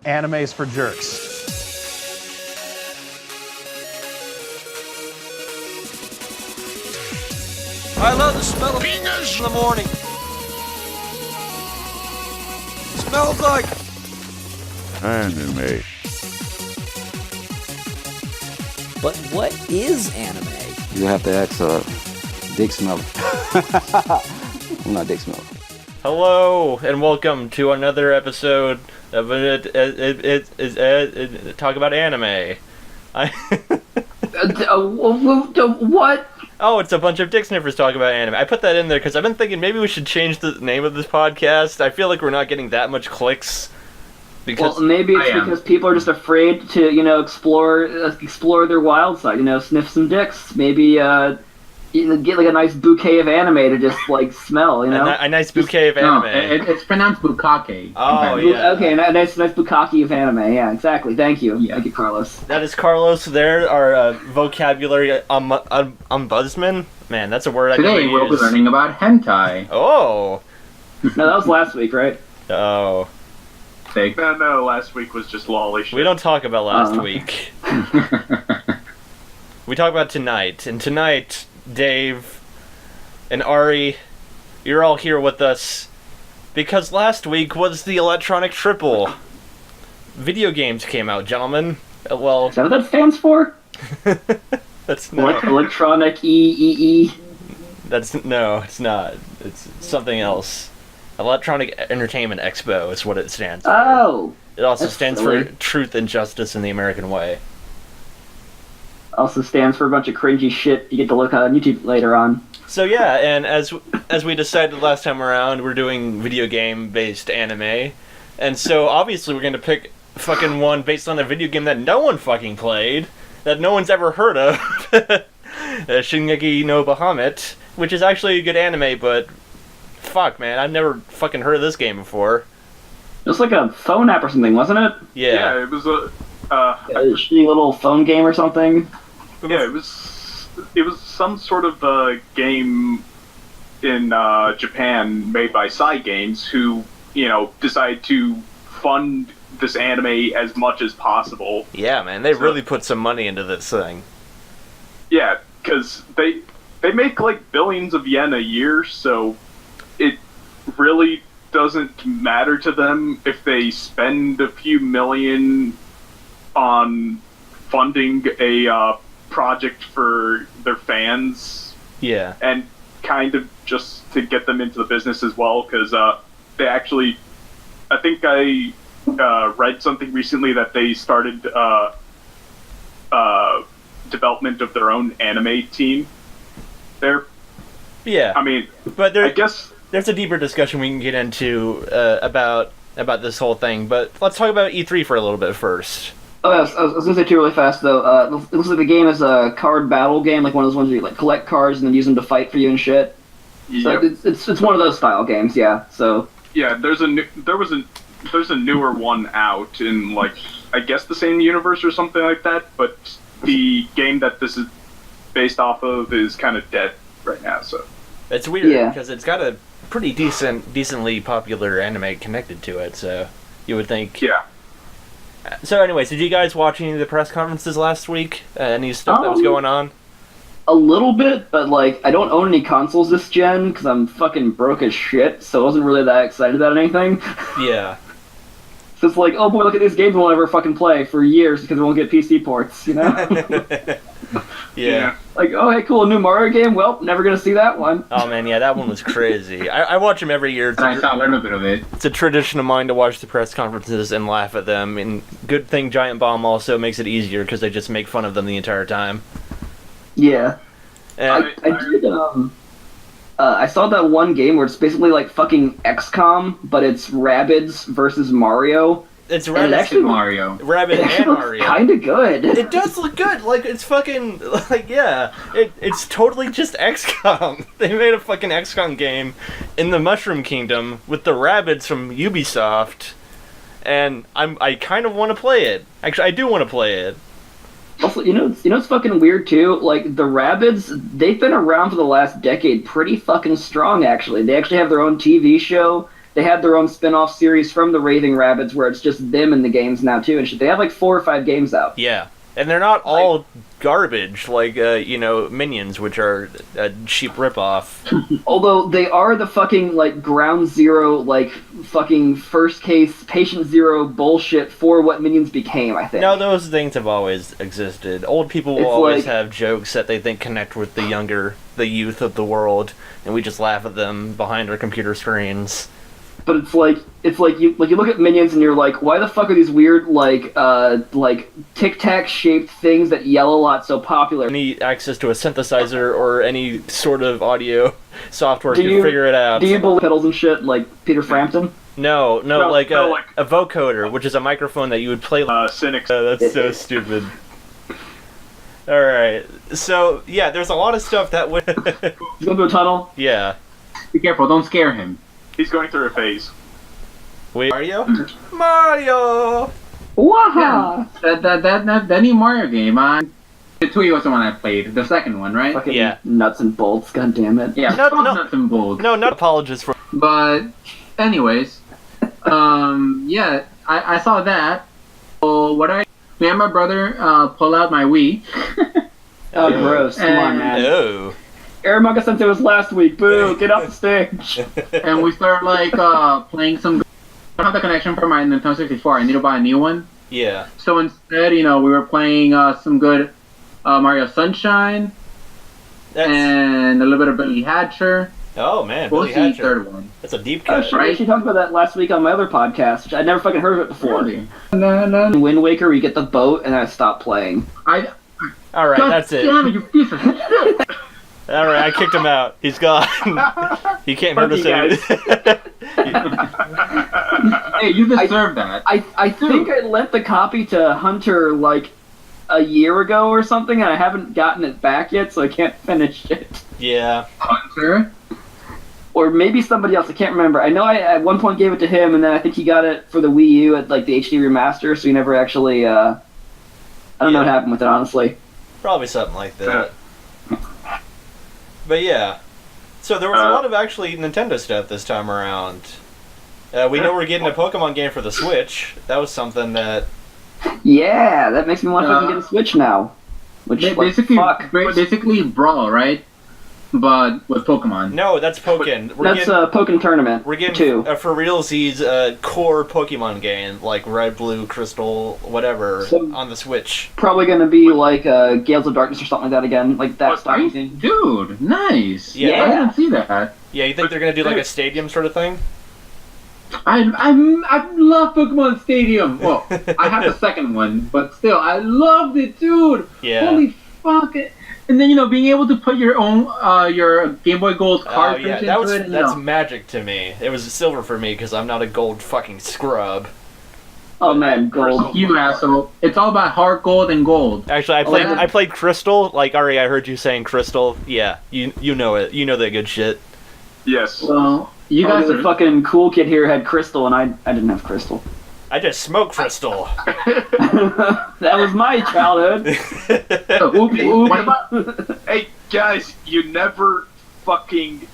Animes for Jerks. I love the smell of fingers in the morning. Smells like anime. But what is anime? You have to ask Dicksniffers. I'm not Dicksniffers. Hello and welcome to another episode of Talk About Anime. What? Oh, it's a bunch of Dicksniffers talk about anime. I put that in there because I've been thinking maybe we should change the name of this podcast. I feel like we're not getting that much clicks. Well, maybe it's because people are just afraid to, explore their wild side. Sniff some dicks. Maybe get like a nice bouquet of anime to just smell. A nice bouquet of anime. No, it's pronounced bukkake. Oh yeah. Okay, a nice bukkake of anime. Yeah, exactly. Thank you. Yeah. Thank you, Carlos. That is Carlos. There, our vocabulary ombudsman. Man, that's a word Today I never we'll be use. learning about hentai. Oh. No, that was last week, right? Oh. No, last week was just lolly shit. We don't talk about last week. We talk about tonight. And tonight, Dave and Ari, you're all here with us because last week was the electronic triple. Video games came out, gentlemen. Well, is that what that stands for? That's no. Electronic EEE. It's not. It's something else. Electronic Entertainment Expo is what it stands for. Oh! It also That's stands silly. for Truth and Justice in the American Way. Also stands for a bunch of cringy shit you get to look on YouTube later on. So yeah, and as we decided last time around, we're doing video game-based anime. And so obviously we're going to pick fucking one based on a video game that no one fucking played, that no one's ever heard of. Shingeki no Bahamut, which is actually a good anime, but fuck, man, I've never fucking heard of this game before. It was like a phone app or something, wasn't it? Yeah, it was a shitty little phone game or something. Yeah, it was some sort of game in Japan made by Cygames who, decided to fund this anime as much as possible. Yeah, man, they really put some money into this thing. Yeah, because they make like billions of yen a year, so it really doesn't matter to them if they spend a few million on funding a project for their fans. Yeah. And kind of just to get them into the business as well, because they actually, I think I read something recently that they started development of their own anime team there. Yeah. I mean, but I guess there's a deeper discussion we can get into about this whole thing, but let's talk about E3 for a little bit first. Oh, yeah, I was going to say too really fast though. It looks like the game is a card battle game, like one of those ones where you collect cards and then use them to fight for you and shit. So Yep. it's one of those style games, yeah. So yeah, there's a newer one out in I guess the same universe or something like that, but the game that this is based off of is kind of dead right now. So it's weird because it's got a pretty decently popular anime connected to it. So you would think. Yeah. So, anyways, did you guys watch any of the press conferences last week? Any stuff that was going on? A little bit, but I don't own any consoles this gen because I'm fucking broke as shit. So I wasn't really that excited about anything. Yeah. So it's oh boy, look at these games we'll never fucking play for years because we won't get PC ports, Yeah. Oh hey, cool, a new Mario game? Well, never gonna see that one. Oh man, yeah, that one was crazy. I watch them every year. I saw a little bit of it. It's a tradition of mine to watch the press conferences and laugh at them. And good thing Giant Bomb also makes it easier because they just make fun of them the entire time. Yeah. And I did, I saw that one game where it's basically like fucking XCOM, but it's Rabbids versus Mario. It's Rabbids actually Mario. Rabbids and Mario. Kind of good. It does look good. It's fucking yeah. It's totally just XCOM. They made a fucking XCOM game in the Mushroom Kingdom with the Rabbids from Ubisoft, and I kind of want to play it. Actually, I do want to play it. Also, it's fucking weird too. The Rabbids, they've been around for the last decade, pretty fucking strong. Actually, they actually have their own TV show. they had their own spin-off series from the Raving Rabbids where it's just them in the games now too and shit. They have like 4 or 5 games out. Yeah. And they're not all garbage, like, Minions, which are a cheap ripoff. Although they are the fucking, like, ground zero, like, fucking first case, patient zero bullshit for what Minions became, I think. No, those things have always existed. Old people will It's always like- have jokes that they think connect with the youth of the world, and we just laugh at them behind our computer screens. But it's like you look at Minions and you're like, why the fuck are these weird, like Tic Tac shaped things that yell a lot so popular? Any access to a synthesizer or any sort of audio software Do can you- figure it out. Do you believe pedals and shit like Peter Frampton? No, like no, a, like- a vocoder, which is a microphone that you would play. Cynics. That's so stupid. All right, so yeah, there's a lot of stuff that would. You go through a tunnel? Yeah. Be careful, don't scare him. He's going through a phase. Wait, Mario. Waha! That new Mario game, the 2 was the one I played, the second one, right? Fucking Yeah. nuts and bolts, god damn it. Yeah, No, fuck no. nuts and bolts. No, not apologists for. But, anyways, yeah, I saw that. So me and my brother pull out my Wii. Oh, gross. Come on, man. No. Aramanga Sensei was last week. Boo! Get off the stage. And we start playing some. I don't have the connection for my Nintendo 64. I need to buy a new one. Yeah. So instead, we were playing some good Mario Sunshine That's. and a little bit of Billy Hatcher. Oh man, We'll Billy see Hatcher. third one. That's a deep Oh cut. shit, we Right. actually talked about that last week on my other podcast, which I'd never fucking heard of it before. Really? In Wind Waker, we get the boat, and I stopped playing. All right, God that's it. Damn it, you piece of shit! All right, I kicked him out. He's gone. He can't hurt us Fuck you anymore. Hey, you deserve that. I think I lent the copy to Hunter like a year ago or something, and I haven't gotten it back yet, so I can't finish it. Yeah. Hunter? Or maybe somebody else, I can't remember. I know I at one point gave it to him, and then I think he got it for the Wii U at like the HD remaster, so he never actually, I don't know what happened with it, honestly. Probably something like that. But yeah. So there was a lot of actually Nintendo stuff this time around. We know we're getting a Pokemon game for the Switch. That was something that. Yeah, that makes me want to fucking get a Switch now. Which, like, Basically, fuck. basically Brawl, right? But with Pokemon. No, that's Pokken. That's a Pokken Tournament, We're getting too. for realsies core Pokemon game like Red, Blue, Crystal, whatever So- on the Switch. Probably gonna be like Gales of Darkness or something like that again, like that What, style right? thing. Dude, nice. Yeah. I didn't see that. Yeah, you think they're gonna do like a stadium sort of thing? I love Pokemon Stadium. Well, I have the second one, but still, I loved it, dude. Yeah. Holy fuck it. And then being able to put your own your Game Boy Gold Oh cartridge yeah, into that was it. And, that's magic to me. It was silver for me because I'm not a gold fucking scrub. Oh man, gold. you asshole. It's all about hard gold and gold. Actually, yeah. I played Crystal. Like Ari, I heard you saying Crystal. Yeah, you know it. You know that good shit. Yes. Well, you guys the are fucking cool kid here had Crystal, and I didn't have Crystal. I just smoked Crystal. That was my childhood. What about Hey guys, you never fucking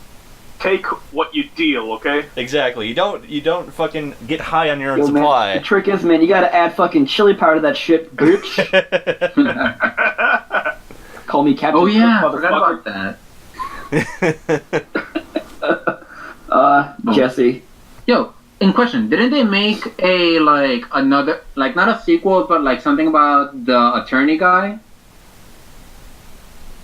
take what you deal, okay? Exactly. You don't fucking get high on your own Yo, man, supply. the trick is, man, you gotta add fucking chili powder to that shit, bitch. Call me Captain. Oh yeah, I Kirk, forgot motherfucker. about that. Jesse. Yo, in question, didn't they make a another not a sequel but like something about the attorney guy?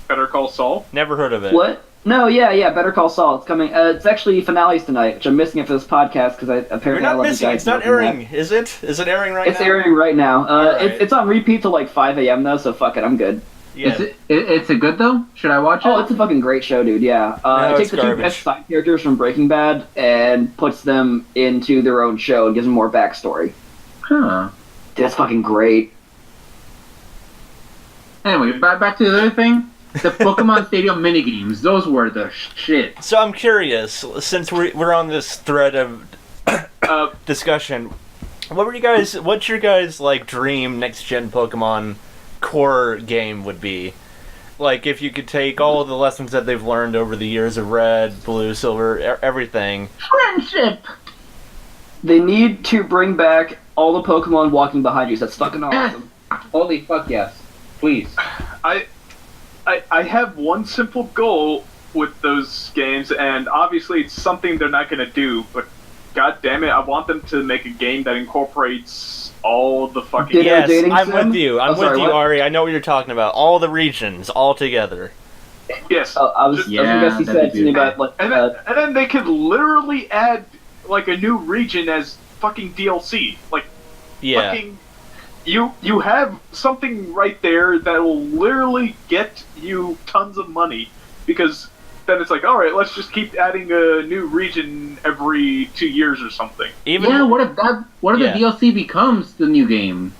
Better Call Saul. Never heard of it. What? No, yeah, Better Call Saul. It's coming. It's actually finales tonight, which I'm missing it for this podcast because You're apparently I not love missing. you guys. It's not for that. airing, is it? Is it airing right It's now? airing right now. Alright. It's on repeat till like 5 a.m. though, so fuck it, I'm good. Yeah. Is it good though? Should I watch it? Oh, it's a fucking great show, dude. Yeah, No, it takes it's the two garbage. best side characters from Breaking Bad and puts them into their own show and gives them more backstory. Huh. That's fucking great. Anyway, back to the other thing. The Pokemon Stadium minigames. Those were the shit. So I'm curious, since we're on this thread of discussion, what's your guys like dream next gen Pokemon core game would be? Like if you could take all of the lessons that they've learned over the years of Red, Blue, Silver, everything. Friendship. They need to bring back all the Pokemon walking behind you. That's fucking awesome. Holy fuck yes. Please. I have one simple goal with those games, and obviously it's something they're not going to do, but god damn it, I want them to make a game that incorporates all the fucking... Dinner Yes, dating I'm sim? with you. I'm Oh, sorry, with you, what? Ari. I know what you're talking about. All the regions, all together. Yes. I was Yeah, guess he that'd said be to me beautiful. about like And then they could literally add, like, a new region as fucking DLC. Like, Yeah. fucking... You have something right there that will literally get you tons of money, because then it's like, alright, let's just keep adding a new region every 2 years or something. Even Yeah, what if the DLC becomes the new game?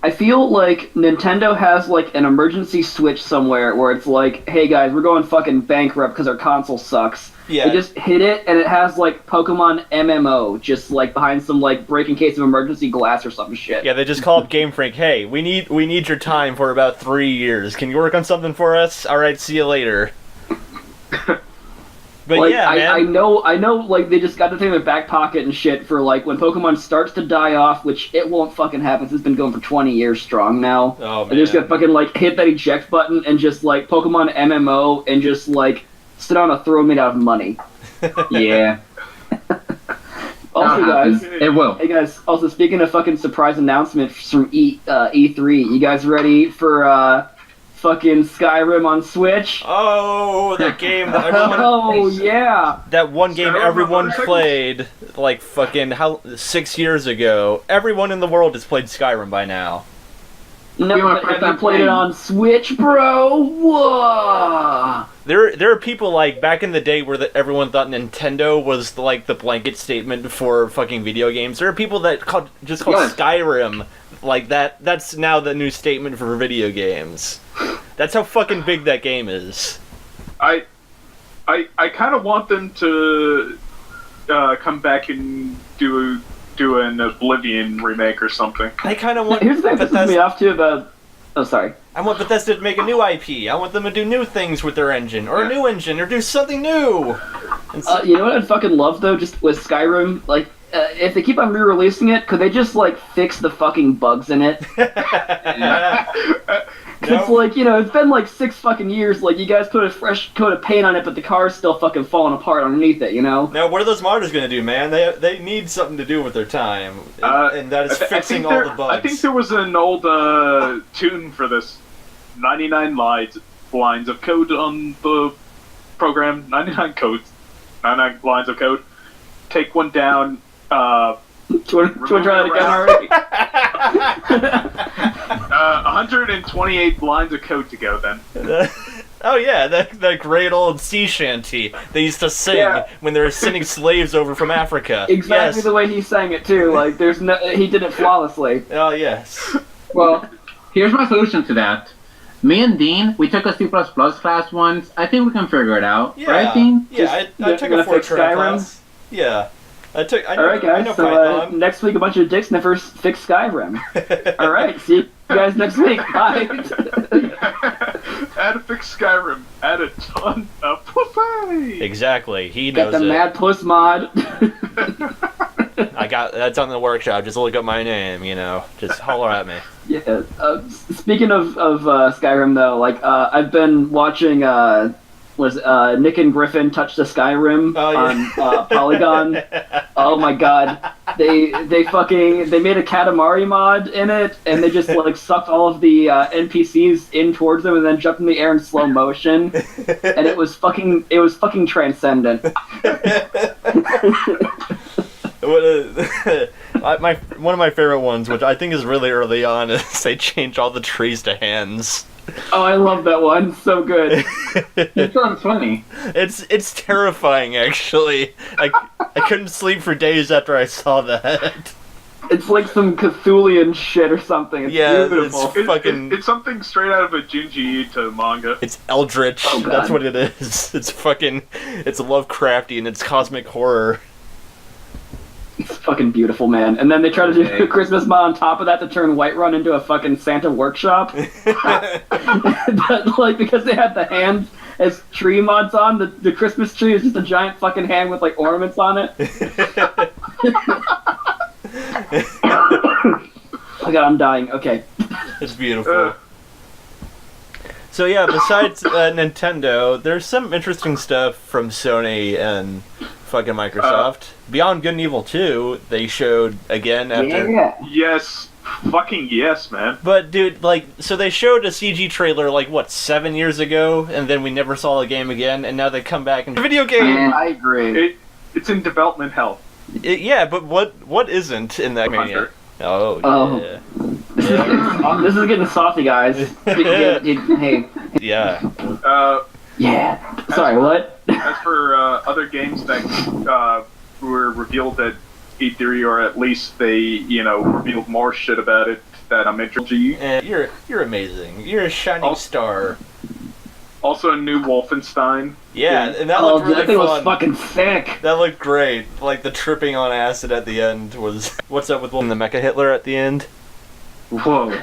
I feel like Nintendo has like an emergency switch somewhere where it's like, hey guys, we're going fucking bankrupt because our console sucks. Yeah. They just hit it and it has like Pokemon MMO just like behind some like break in case of emergency glass or some shit. Yeah, they just call up Game Freak. Hey, we need your time for about 3 years. Can you work on something for us? All right, see you later. But Like, yeah, man. I know, like, they just got the thing in their back pocket and shit for, like, when Pokemon starts to die off, which it won't fucking happen, it's been going for 20 years strong now. Oh, They're just gonna fucking, like, hit that eject button and just, like, Pokemon MMO and just, like, sit on a throne made out of money. Yeah. Also, guys, It will. hey guys, also, speaking of fucking surprise announcements from E3, you guys ready for, fucking Skyrim on Switch? Oh, that game that everyone... Oh, yeah! That one game Skyrim everyone on played, like, fucking 6 years ago. Everyone in the world has played Skyrim by now. No, You want but have you first-time played it playing? on Switch, bro? Whoa! There are people, like, back in the day where everyone thought Nintendo was, like, the blanket statement for fucking video games. There are people that just call Yes. Skyrim, like, that's now the new statement for video games. That's how fucking big that game is. I kind of want them to come back and do an Oblivion remake or something. I kind of want Here's the thing that pisses me Bethesda... off too about... Oh, sorry. I want Bethesda to make a new IP. I want them to do new things with their engine, or a new engine, or do something new. And so, You know what I'd fucking love, though, just with Skyrim? Like, if they keep on re-releasing it, could they just, like, fix the fucking bugs in it? Because, No. like, you know, it's been, like, 6 fucking years, like, you guys put a fresh coat of paint on it, but the car's still fucking falling apart underneath it, you know? Now, what are those modders going to do, man? They need something to do with their time, and that is I fixing think all there- the bugs. I think there was an old tune for this. 99 lines of code on the program. 99 lines of code. Take one down. Do you want to try that again already? 128 lines of code to go then. Oh yeah, that great old sea shanty they used to sing Yeah. when they were sending slaves over from Africa. Exactly Yes. the way he sang it, too. Like, there's no... He did it flawlessly. Oh yes. Well, here's my solution to that. Me and Dean, we took a C++ class once. I think we can figure it out. Yeah. Right, Dean? Yeah, I Just took gonna a fix Fortran Skyrim? class. Yeah. I Alright, guys, know so Python. next week a bunch of Dicksniffers fix Skyrim. Alright, see you guys next week. Bye. Add a fix Skyrim. Add a ton of pussy. Exactly. He Got knows the it. Mad Puss mod. I got that's on the workshop. Just look up my name, you know. Just holler at me. Yeah. Speaking of Skyrim, though, like I've been watching Nick and Griffin touch the Skyrim Oh, yeah. on Polygon. Oh my god, they made a Katamari mod in it, and they just like sucked all of the NPCs in towards them, and then jumped in the air in slow motion, and it was fucking transcendent. One of my favorite ones, which I think is really early on, is they change all the trees to hands. Oh, I love that one. So good. It sounds funny. It's terrifying, actually. I couldn't sleep for days after I saw that. It's like some Cthulian shit or something. It's Yeah, beautiful. it's fucking. It's something straight out of a Junji Ito manga. It's eldritch. Oh, God. That's what it is. It's fucking. It's Lovecrafty and it's cosmic horror. It's fucking beautiful, man. And then they try to do a Christmas mod on top of that to turn Whiterun into a fucking Santa workshop. But, like, because they had the hand as tree mods on, the Christmas tree is just a giant fucking hand with, like, ornaments on it. Oh god, I'm dying. Okay. It's beautiful. So yeah, besides Nintendo, there's some interesting stuff from Sony and fucking Microsoft. Beyond Good and Evil 2, they showed again after. Yeah. Yes, fucking yes, man. But dude, like, so they showed a CG trailer like what 7 years ago, and then we never saw the game again, and now they come back and video game. Yeah, I agree. It's in development hell. Yeah, but what isn't in that game yet? Hunter. Oh, Oh. yeah. This is getting saucy, guys. Hey. Yeah. Yeah. Sorry, what? As for other games that were revealed at E3, or at least they, revealed more shit about it that I'm interested in. And you're amazing. You're a shining star. Also a new Wolfenstein. Yeah, and that looked really that thing fun. was fucking sick. That looked great. Like the tripping on acid at the end was. What's up with the Mecha Hitler at the end? Whoa.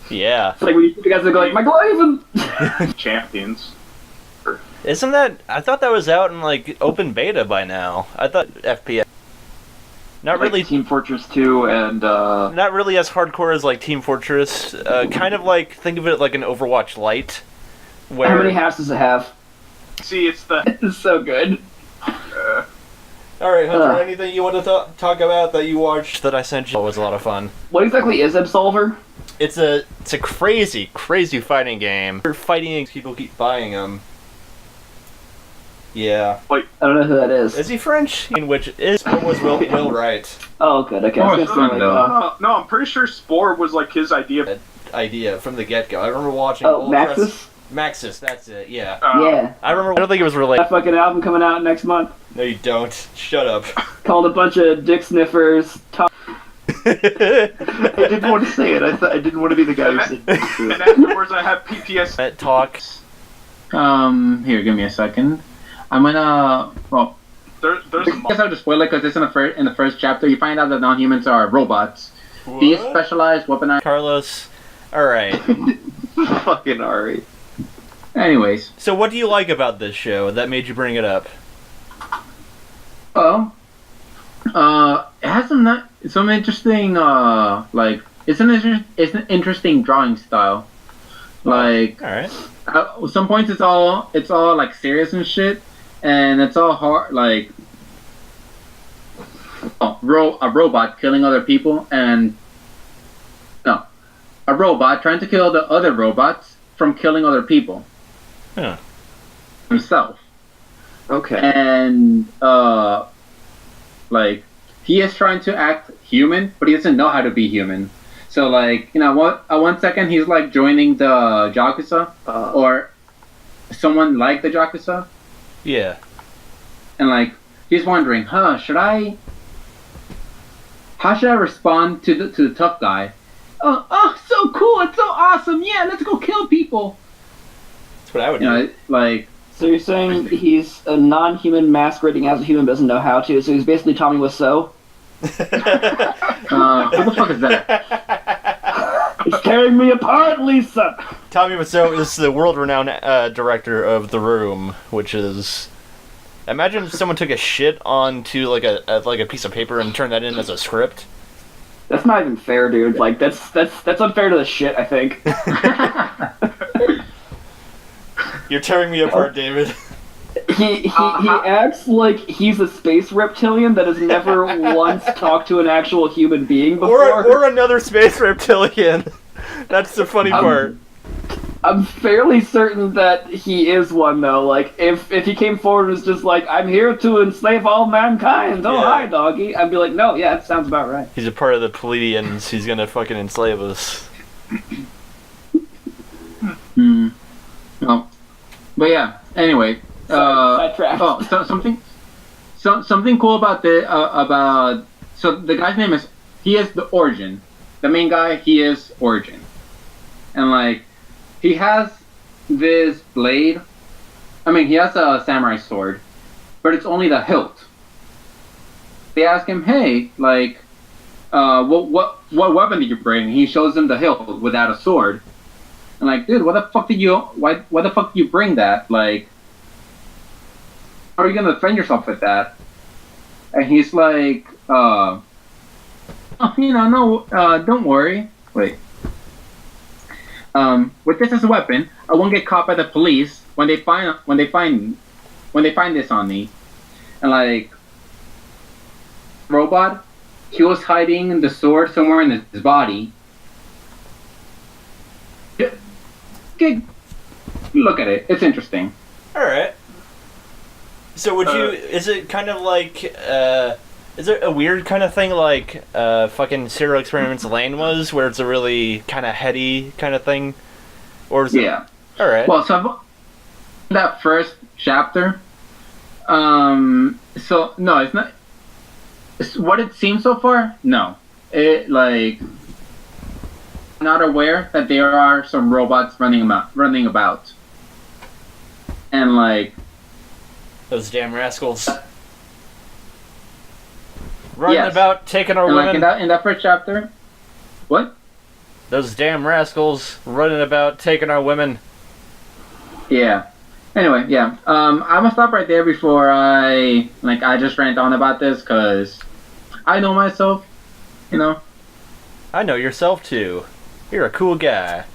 Yeah. It's like when you guys are going, Michael Ivan! Champions. Isn't that? I thought that was out in like open beta by now. I thought FPS. Not Like really. Team Fortress 2 and, Not really as hardcore as like Team Fortress. Kind of like think of it like an Overwatch Lite. Where... How many halves does it have? See, it's the... It's so good. Alright, Hunter, anything you want to talk about that you watched that I sent you? It was a lot of fun. What exactly is Absolver? It's a crazy, crazy fighting game. You're fighting, people keep buying them. Yeah. I don't know who that is. Is he French? In which is was Will Wright. Oh, good. Okay. I was gonna say, like, no, I'm pretty sure Spore was like his idea. Idea from the get-go. I remember watching... oh, Maxis? Maxis, that's it, yeah. Yeah. I don't think it was related. That fucking album coming out next month. No, you don't. Shut up. Called a bunch of Dicksniffers. I didn't want to say it. I didn't want to be the guy who said And afterwards I have PTSD. At talk. Here, give me a second. I'm gonna. Well, There's I guess I'll just spoil it because it's in the first chapter. You find out that non-humans are robots. What? These specialized weaponized. Carlos. Alright. fucking Ari. Anyways, So what do you like about this show that made you bring it up? well, it has some interesting like it's an interesting drawing style. Like Alright. at some points it's all like serious and shit, and it's all hard like a robot killing other people and no, a robot trying to kill the other robots from killing other people. Huh. Himself. Okay. And like he is trying to act human, but he doesn't know how to be human. So like, what? At 1 second he's like joining the Yakuza or someone like the Yakuza, Yeah. and like he's wondering, how should I respond to the tough guy? Oh, so cool! It's so awesome! Yeah, let's go kill people. That's what I would do. Like. So you're saying he's a non-human masquerading as a human but doesn't know how to, so he's basically Tommy Wiseau? Who the fuck is that? It's tearing me apart, Lisa! Tommy Wiseau is the world-renowned director of The Room, which is... Imagine if someone took a shit onto like a piece of paper and turned that in as a script. That's not even fair, dude. Like, that's unfair to the shit, I think. You're tearing me apart, David. He acts like he's a space reptilian that has never once talked to an actual human being before. Or another space reptilian. That's the funny part. I'm fairly certain that he is one, though. Like, if he came forward and was just like, I'm here to enslave all mankind. Oh, Yeah. hi, doggy. I'd be like, no, yeah, that sounds about right. He's a part of the Pleiadians. He's gonna fucking enslave us. Well, but yeah. Anyway. Sidetracked. Something cool about so the guy's name is the Origin. The main guy, he is Origin, and like he has this blade. I mean, he has a samurai sword, but it's only the hilt. They ask him, "Hey, like, what weapon did you bring?" He shows them the hilt without a sword, and like, dude, why the fuck did you bring that? Like, how are you gonna defend yourself with that? And he's like, don't worry. Wait. With this as a weapon, I won't get caught by the police when they find this on me. And like, robot, he was hiding the sword somewhere in his body. Okay, look at it. It's interesting. All right. So would you? Is it kind of like? Is it a weird kind of thing like fucking Serial Experiments Lane was, where it's a really kind of heady kind of thing, or is it? Yeah. All right. Well, so that first chapter. So no, it's not. It's what it seems so far. No, it like. Not aware that there are some robots running about, and like those damn rascals running yes. about taking our and women. like in that first chapter, what? Those damn rascals running about taking our women. Yeah. Anyway, yeah. I'm gonna stop right there before I just rant on about this because I know myself, you know. I know yourself too. You're a cool guy.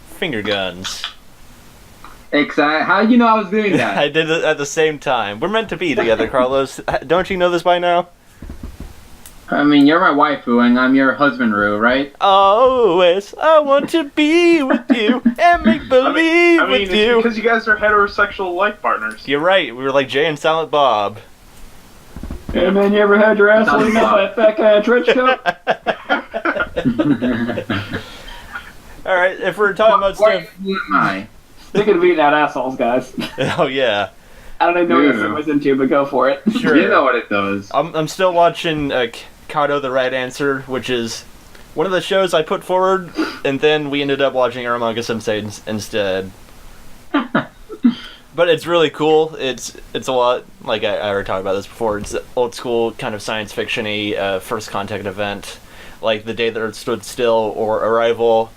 Finger guns. Exactly. How did you know I was doing that? I did it at the same time. We're meant to be together, Carlos. Don't you know this by now? I mean, you're my waifu and I'm your husband, Roo, right? Always, I want to be with you and make believe with it's you. because you guys are heterosexual life partners. You're right. We were like Jay and Silent Bob. Hey man, you ever had your ass leaned up by a fat guy in a trench coat? All right, if we're talking about stuff. Who am I? Speaking of eating out assholes, guys. Oh yeah. I don't even know what this was into, but go for it. Sure. You know what it does. I'm still watching Kato the Right Answer, which is one of the shows I put forward, and then we ended up watching Aramanga Sensei instead. But it's really cool. It's a lot, like I already talked about this before, it's old school kind of science fiction-y first contact event, like The Day the Earth Stood Still or Arrival.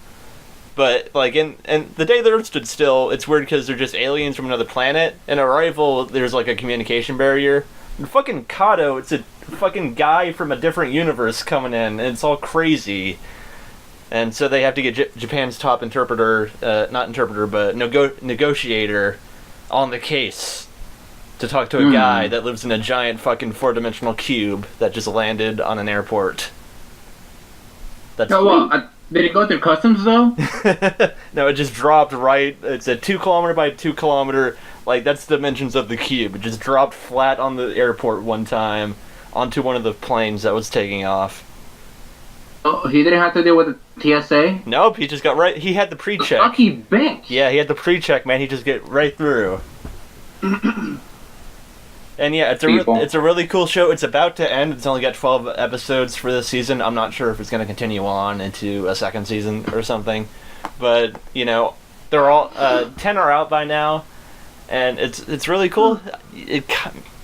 But like in The Day the Earth Stood Still, it's weird because they're just aliens from another planet. In Arrival, there's like a communication barrier. In fucking Kato, it's a fucking guy from a different universe coming in, and it's all crazy. And so they have to get Japan's top interpreter, not interpreter, but negotiator on the case to talk to a guy that lives in a giant fucking 4-dimensional cube that just landed on an airport. That's Did it go through customs though? No, it just dropped right. It's a 2 kilometer by 2 kilometer. Like, that's the dimensions of the cube. It just dropped flat on the airport one time onto one of the planes that was taking off. Oh, he didn't have to deal with the TSA? Nope, he just got right. He had the pre-check. Lucky bitch. Yeah, he had the pre-check, man. He just get right through. And yeah, it's a really cool show. It's about to end. It's only got 12 episodes for this season. I'm not sure if it's going to continue on into a second season or something. But, you know, they're all 10 are out by now. And it's really cool.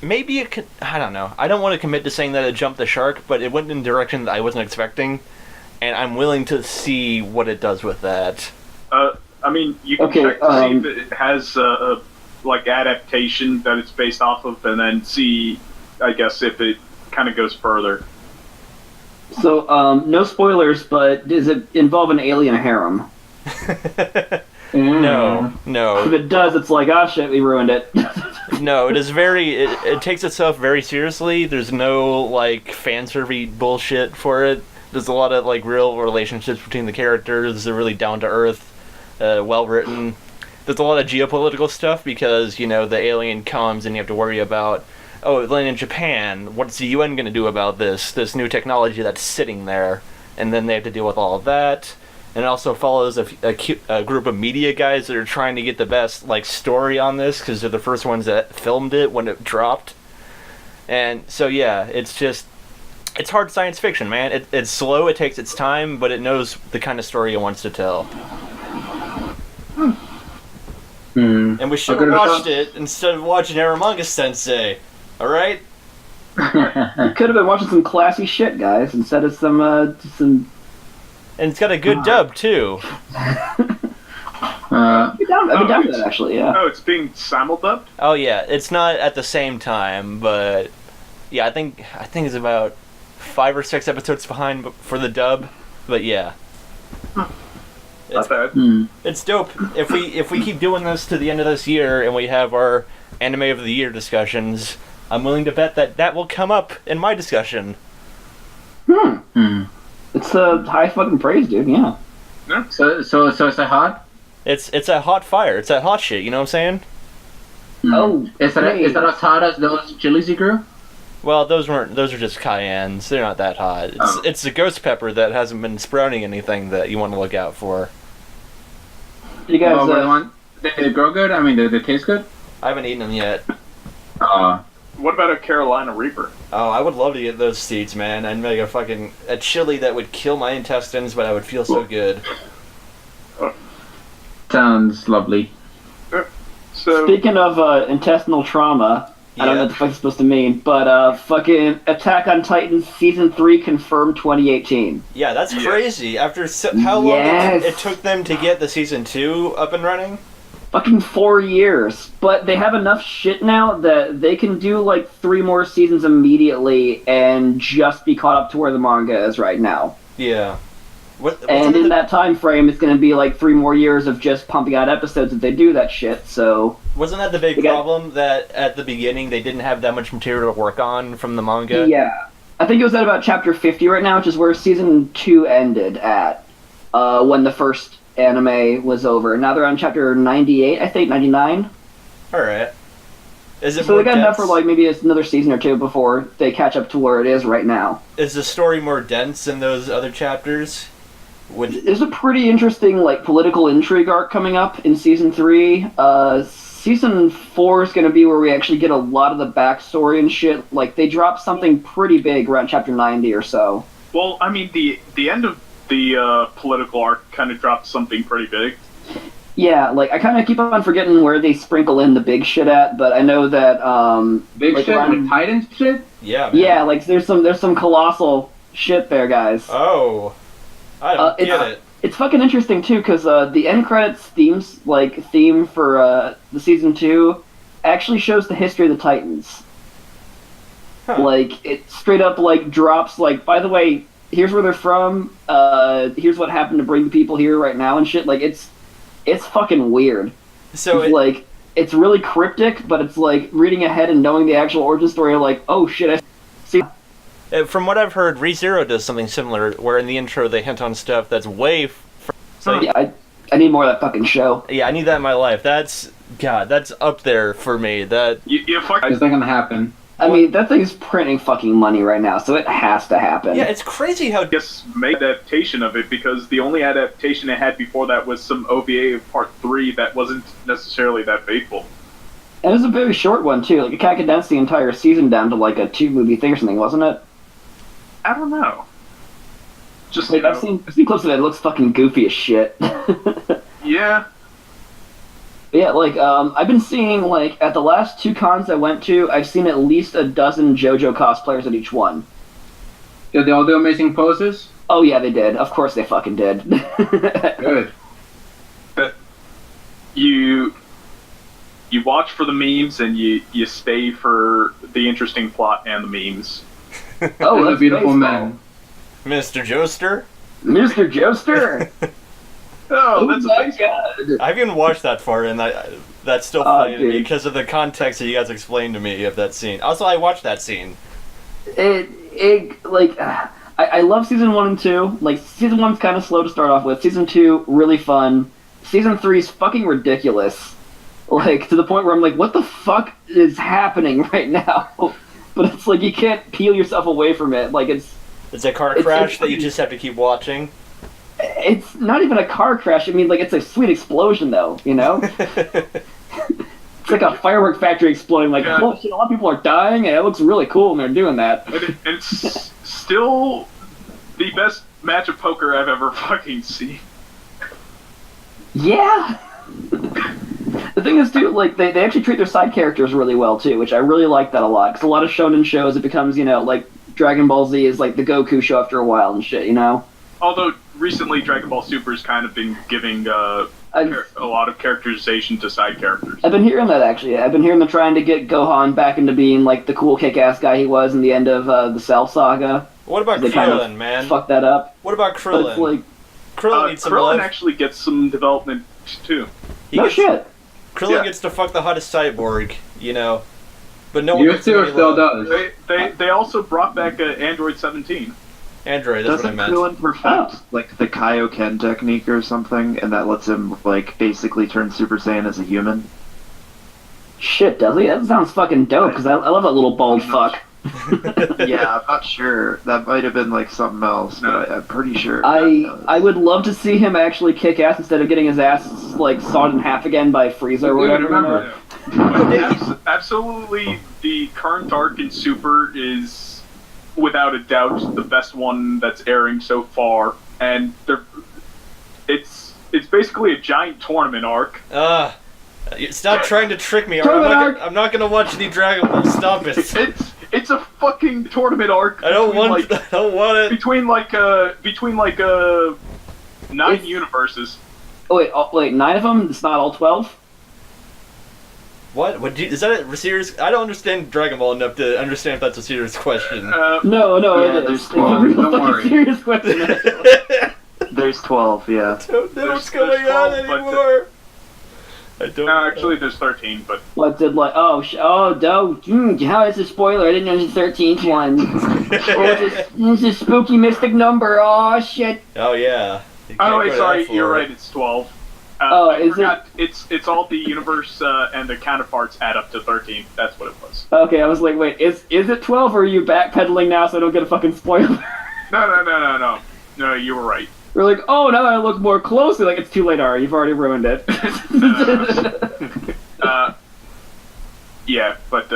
Maybe it could, I don't know. I don't want to commit to saying that it jumped the shark, but it went in a direction that I wasn't expecting. And I'm willing to see what it does with that. I mean, you can check to see if it has like adaptation that it's based off of, and then see, I guess, if it kind of goes further. So, no spoilers, but does it involve an alien harem? No. If it does, it's like, oh shit, we ruined it. No, it is it takes itself very seriously. There's no, like, fan-service bullshit for it. There's a lot of, like, real relationships between the characters. They're really down-to-earth, well-written. There's a lot of geopolitical stuff because, you know, the alien comes and you have to worry about, oh, it landed in Japan. What's the UN going to do about this new technology that's sitting there? And then they have to deal with all of that. And it also follows a group of media guys that are trying to get the best, like, story on this because they're the first ones that filmed it when it dropped. And so, yeah, it's hard science fiction, man. It's slow, it takes its time, but it knows the kind of story it wants to tell. And we should have watched it instead of watching Aramanga Sensei. Alright? You could have been watching some classy shit, guys, instead of some. And it's got a good dub, too. I've been down for that, actually, yeah. Oh, it's being simuldubbed? Oh, yeah. It's not at the same time, but... Yeah, I think it's about 5 or 6 episodes behind for the dub, but yeah. Not bad. It's dope. If we keep doing this to the end of this year and we have our anime of the year discussions, I'm willing to bet that will come up in my discussion. It's a high fucking praise, dude. Yeah. So it's a hot. It's a hot fire. It's that hot shit. You know what I'm saying? Oh, Is that as hot as those chilies you grew? Well, those are just cayennes. They're not that hot. It's the ghost pepper that hasn't been sprouting anything that you want to look out for. You guys, they grow good? I mean, they taste good? I haven't eaten them yet. What about a Carolina Reaper? Oh, I would love to get those seeds, man. I'd make a chili that would kill my intestines, but I would feel so good. Sounds lovely. So speaking of intestinal trauma, I don't know what the fuck it's supposed to mean, but fucking Attack on Titan Season 3 confirmed 2018. Yeah, that's crazy. After how long it took them to get the Season 2 up and running? Fucking 4 years. But they have enough shit now that they can do like 3 more seasons immediately and just be caught up to where the manga is right now. Yeah. And in that time frame, it's going to be like 3 more years of just pumping out episodes if they do that shit, so... Wasn't that the big problem, that at the beginning they didn't have that much material to work on from the manga? Yeah. I think it was at about chapter 50 right now, which is where Season 2 ended at, when the first anime was over. Now they're on chapter 98, I think, 99. Alright. Is it so more they got dense? enough for like maybe another season or 2 before they catch up to where it is right now. Is the story more dense than those other chapters? There's a pretty interesting like political intrigue arc coming up in Season 3. Season 4 is going to be where we actually get a lot of the backstory and shit. Like, they drop something pretty big around chapter 90 or so. Well, I mean, the end of the political arc kind of dropped something pretty big. Yeah, like, I kind of keep on forgetting where they sprinkle in the big shit at, but I know that, Big like, shit? Like Titans shit? Yeah, man. Yeah, like, there's some colossal shit there, guys. Oh. I don't get it. It's fucking interesting, too, because the end credits theme for the Season 2 actually shows the history of the Titans. Huh. Like, it straight up, like, drops, like, by the way, here's where they're from, here's what happened to bring the people here right now and shit. Like, it's fucking weird. So like, it's really cryptic, but it's like, reading ahead and knowing the actual origin story, like, oh shit, I see... From what I've heard, ReZero does something similar, where in the intro they hint on stuff that's way... So yeah, I need more of that fucking show. Yeah, I need that in my life. That's up there for me. That It's not gonna happen. I mean, that thing's printing fucking money right now, so it has to happen. Yeah, it's crazy how... Just make adaptation of it, because the only adaptation it had before that was some OVA of Part 3 that wasn't necessarily that faithful. And it was a very short one, too. Like, it kind of condensed the entire season down to, like, a 2-movie thing or something, wasn't it? I don't know. Just, like, I've seen clips of it. It looks fucking goofy as shit. Yeah. Yeah, like, I've been seeing, like, at the last 2 cons I went to, I've seen at least a dozen JoJo cosplayers at each one. Did they all do amazing poses? Oh, yeah, they did. Of course they fucking did. Good. But you watch for the memes, and you stay for the interesting plot and the memes. Oh, the that's beautiful baseball. man. Mr. Joester? Mr. Joester! Oh, that's my amazing. God. I haven't even watched that far, and that's still funny to me dude. because of the context that you guys explained to me of that scene. Also, I watched that scene. I love Season 1 and 2. Like, Season 1's kind of slow to start off with. Season 2, really fun. Season 3's fucking ridiculous. Like, to the point where I'm like, what the fuck is happening right now? But it's like, you can't peel yourself away from it. Like, It's a car crash that you just have to keep watching. It's not even a car crash. I mean, like, it's a sweet explosion, though, you know? It's like a firework factory exploding. Like, Yeah. oh shit, a lot of people are dying, and it looks really cool when they're doing that. And it's still the best match of poker I've ever fucking seen. Yeah! The thing is, too, like, they actually treat their side characters really well, too, which I really like that a lot. Because a lot of shonen shows, it becomes, you know, like, Dragon Ball Z is like the Goku show after a while and shit, you know? Although, recently Dragon Ball Super's kind of been giving a lot of characterization to side characters. I've been hearing that, actually. I've been hearing them trying to get Gohan back into being, like, the cool kick-ass guy he was in the end of the Cell Saga. What about They kind of Krillin, man? Fuck that up. What about But Krillin? it's like, Krillin needs some Krillin love. actually gets some development too. He no gets- shit. Krillin Yeah. gets to fuck the hottest cyborg, you know. But no one Used gets to or any still love. does? They also brought back Android 17. Android, that's Doesn't what I meant. Krillin perfect like the Kaioken technique or something, and that lets him like basically turn Super Saiyan as a human? Shit, does he? That sounds fucking dope, because I love that little bald fuck. Yeah, I'm not sure. That might have been like something else, but I'm pretty sure. I would love to see him actually kick ass instead of getting his ass like sawed in half again by Frieza or whatever. Remember, Absolutely, the current arc in Super is, without a doubt, the best one that's airing so far, and it's basically a giant tournament arc. Stop trying to trick me. I'm not gonna watch any Dragon Ball. Stop it. It's a fucking tournament arc. I don't between, want. like, I don't want it. between 9 universes. Oh wait, 9 of them? It's not all 12? What? Is that a serious? I don't understand Dragon Ball enough to understand if that's a serious question. No, Yeah, it is. there's It's a 12. real Don't fucking worry. serious question. There's 12, yeah. I don't know what's going there's on 12, but anymore. I don't. Actually, there's 13, but What did like? Oh, how is a spoiler? I didn't know the 13th one. It's a spooky mystic number. Oh shit. Oh yeah. You oh can't wait, go to sorry, that you're floor. right. It's 12. Oh, is forgot, it's all the universe and their counterparts add up to 13. That's what it was. Okay, I was like, wait, is it 12 or are you backpedaling now so I don't get a fucking spoiler? No, you were right. We're like, oh, now that I look more closely, like it's too late, Ari. You've already ruined it. Yeah, but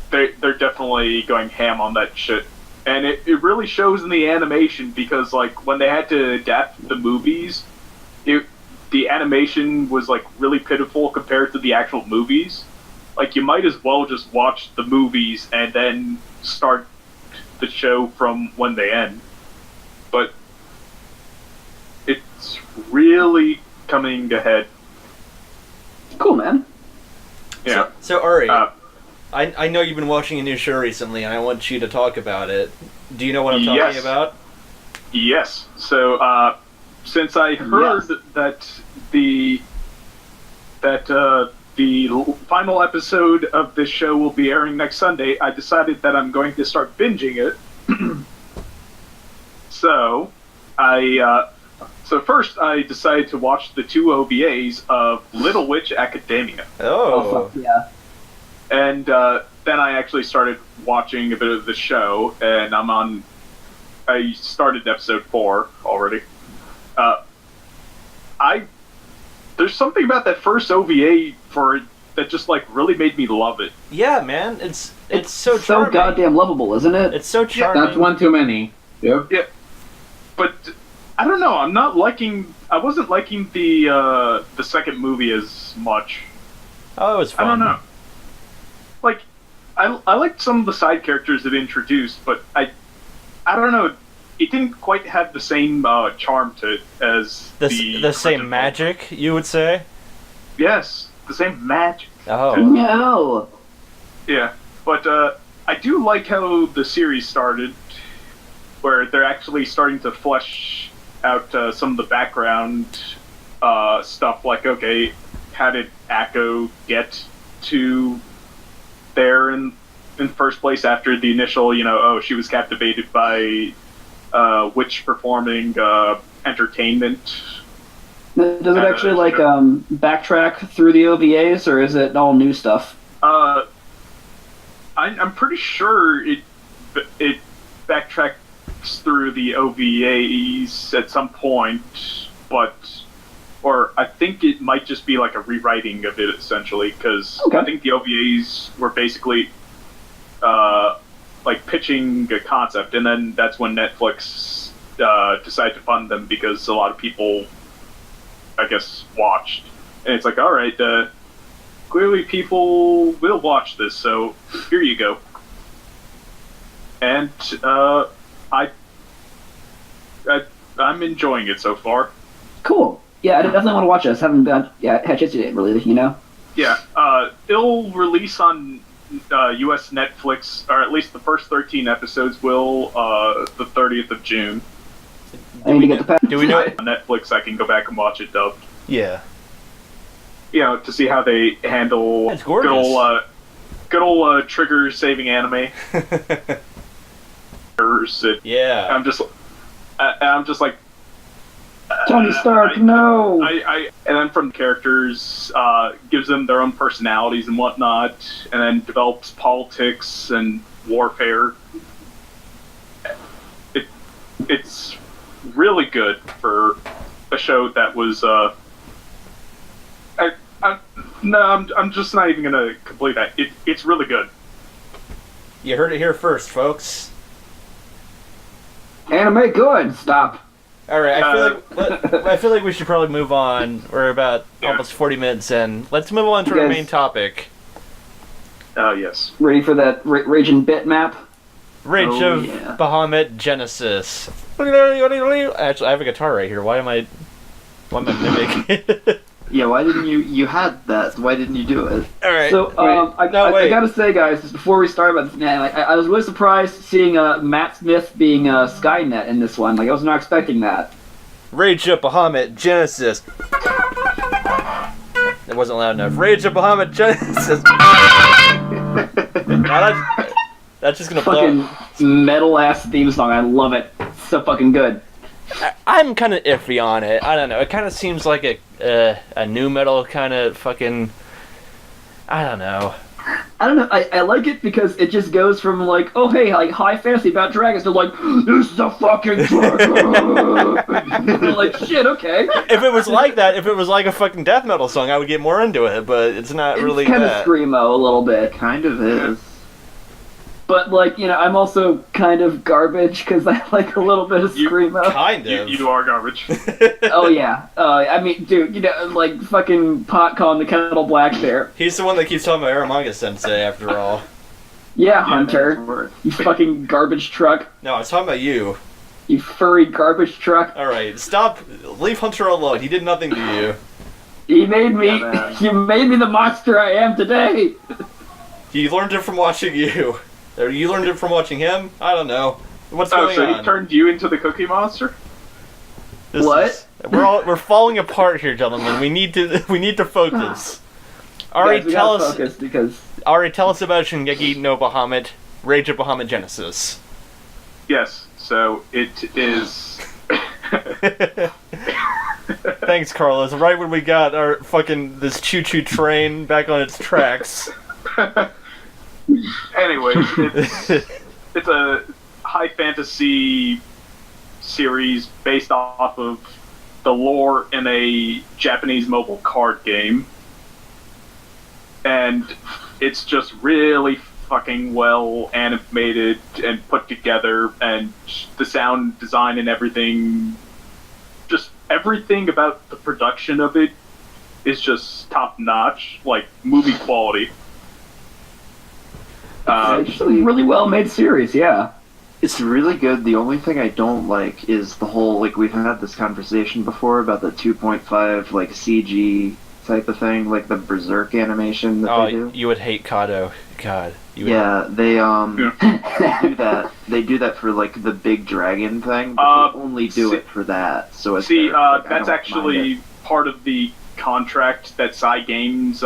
they're definitely going ham on that shit, and it really shows in the animation because like when they had to adapt the movies, the animation was like really pitiful compared to the actual movies. Like you might as well just watch the movies and then start the show from when they end. But it's really coming ahead. Cool, man. Yeah. So Ari, Uh, I know you've been watching a new show recently, and I want you to talk about it. Do you know what I'm talking Yes. about? Yes. So, since I heard that the final episode of this show will be airing next Sunday, I decided that I'm going to start binging it. So, first I decided to watch the 2 OVAs of Little Witch Academia. Oh, fuck yeah. And then I actually started watching a bit of the show, and I started episode 4 already. There's something about that first OVA that just like really made me love it. Yeah, man, it's so So charming. goddamn lovable, isn't it? It's so charming. that's one too many. Yep. Yeah, but I don't know. I wasn't liking the second movie as much. Oh, it was fun. I don't know. Like, I liked some of the side characters it introduced, but I don't know. It didn't quite have the same charm to it as The original. same magic, you would say? Yes, the same magic. Oh. No. Yeah, but I do like how the series started, where they're actually starting to flesh out some of the background stuff. Like, okay, how did Akko get to there in first place after the initial, she was captivated by witch performing entertainment. Does it actually like backtrack through the OVAs, or is it all new stuff? I'm pretty sure it backtracks through the OVAs at some point, or I think it might just be like a rewriting of it essentially, because Okay. I think the OVAs were basically like pitching a concept, and then that's when Netflix decided to fund them because a lot of people, I guess, watched, and it's like, all right, clearly people will watch this, so here you go. And I'm enjoying it so far. Cool. Yeah, I definitely want to watch it. I just haven't had a chance to really, Yeah, it'll release on U.S. Netflix, or at least the first 13 episodes will, the 30th of June. I need to get the pack. Do we know? On Netflix, I can go back and watch it dubbed. Yeah. You know, to see how they handle It's gorgeous. good old trigger saving anime. Yeah. I'm just like Tony Stark, no! and then from characters, gives them their own personalities and whatnot, and then develops politics and warfare. It's really good for a show that was. I'm just not even gonna complete that. It's really good. You heard it here first, folks. Anime good! Stop. All right, I feel like we should probably move on. We're about almost 40 minutes in. Let's move on to our Yes. main topic. Yes. Ready for that Raging bitmap? Rage Oh, of yeah. Bahamut Genesis. Actually, I have a guitar right here. Why am I mimicking it? Yeah, why didn't you had that? Why didn't you do it? All right. So, I gotta say, guys, just before we start about this, man, I was really surprised seeing Matt Smith being Skynet in this one. Like, I was not expecting that. Rage of Bahamut Genesis. It wasn't loud enough. Rage of Bahamut Genesis. Now that's just gonna blow. Fucking metal-ass theme song. I love it. It's so fucking good. I'm kind of iffy on it. I don't know. It kind of seems like a new metal kind of fucking. I don't know. I don't know. I like it because it just goes from like, oh hey, like high fantasy about dragons to like, this is a fucking dragon. Like shit. Okay. If it was like that, if it was like a fucking death metal song, I would get more into it. But it's not really It's kind of that. screamo a little bit. Kind of is. But, like, you know, I'm also kind of garbage because I like a little bit of screamo. Kind of. You are garbage. Oh, yeah. I mean, dude, you know, like, fucking pot calling the kettle black there. He's the one that keeps talking about Aramanga Sensei, after all. Yeah, Hunter. You fucking garbage truck. No, I was talking about you. You furry garbage truck. Alright, stop. Leave Hunter alone. He did nothing to you. You made me. Yeah, man. You made me the monster I am today. He learned it from watching you. Or you learned it from watching him? I don't know. What's Oh, going so on? he turned you into the Cookie Monster? What? We're falling apart here, gentlemen. We need to focus. Ari, Guys, we tell gotta us. focus because Ari, tell us about Shingeki no Bahamut, Rage of Bahamut Genesis. Yes. So it is. Thanks, Carlos. Right when we got our fucking this choo-choo train back on its tracks. Anyway, it's a high fantasy series based off of the lore in a Japanese mobile card game. And it's just really fucking well animated and put together, and the sound design and everything, just everything about the production of it is just top notch, like movie quality. it's a really well made series. Yeah. It's really good. The only thing I don't like is the whole, like, we've had this conversation before about the 2.5, like, CG type of thing, like the Berserk animation that they do. You would hate Kato. God. Yeah, they do that. They do that for, like, the big dragon thing, but they only do it for that. So it's See, like, I don't that's mind actually it. part of the contract that Psy Games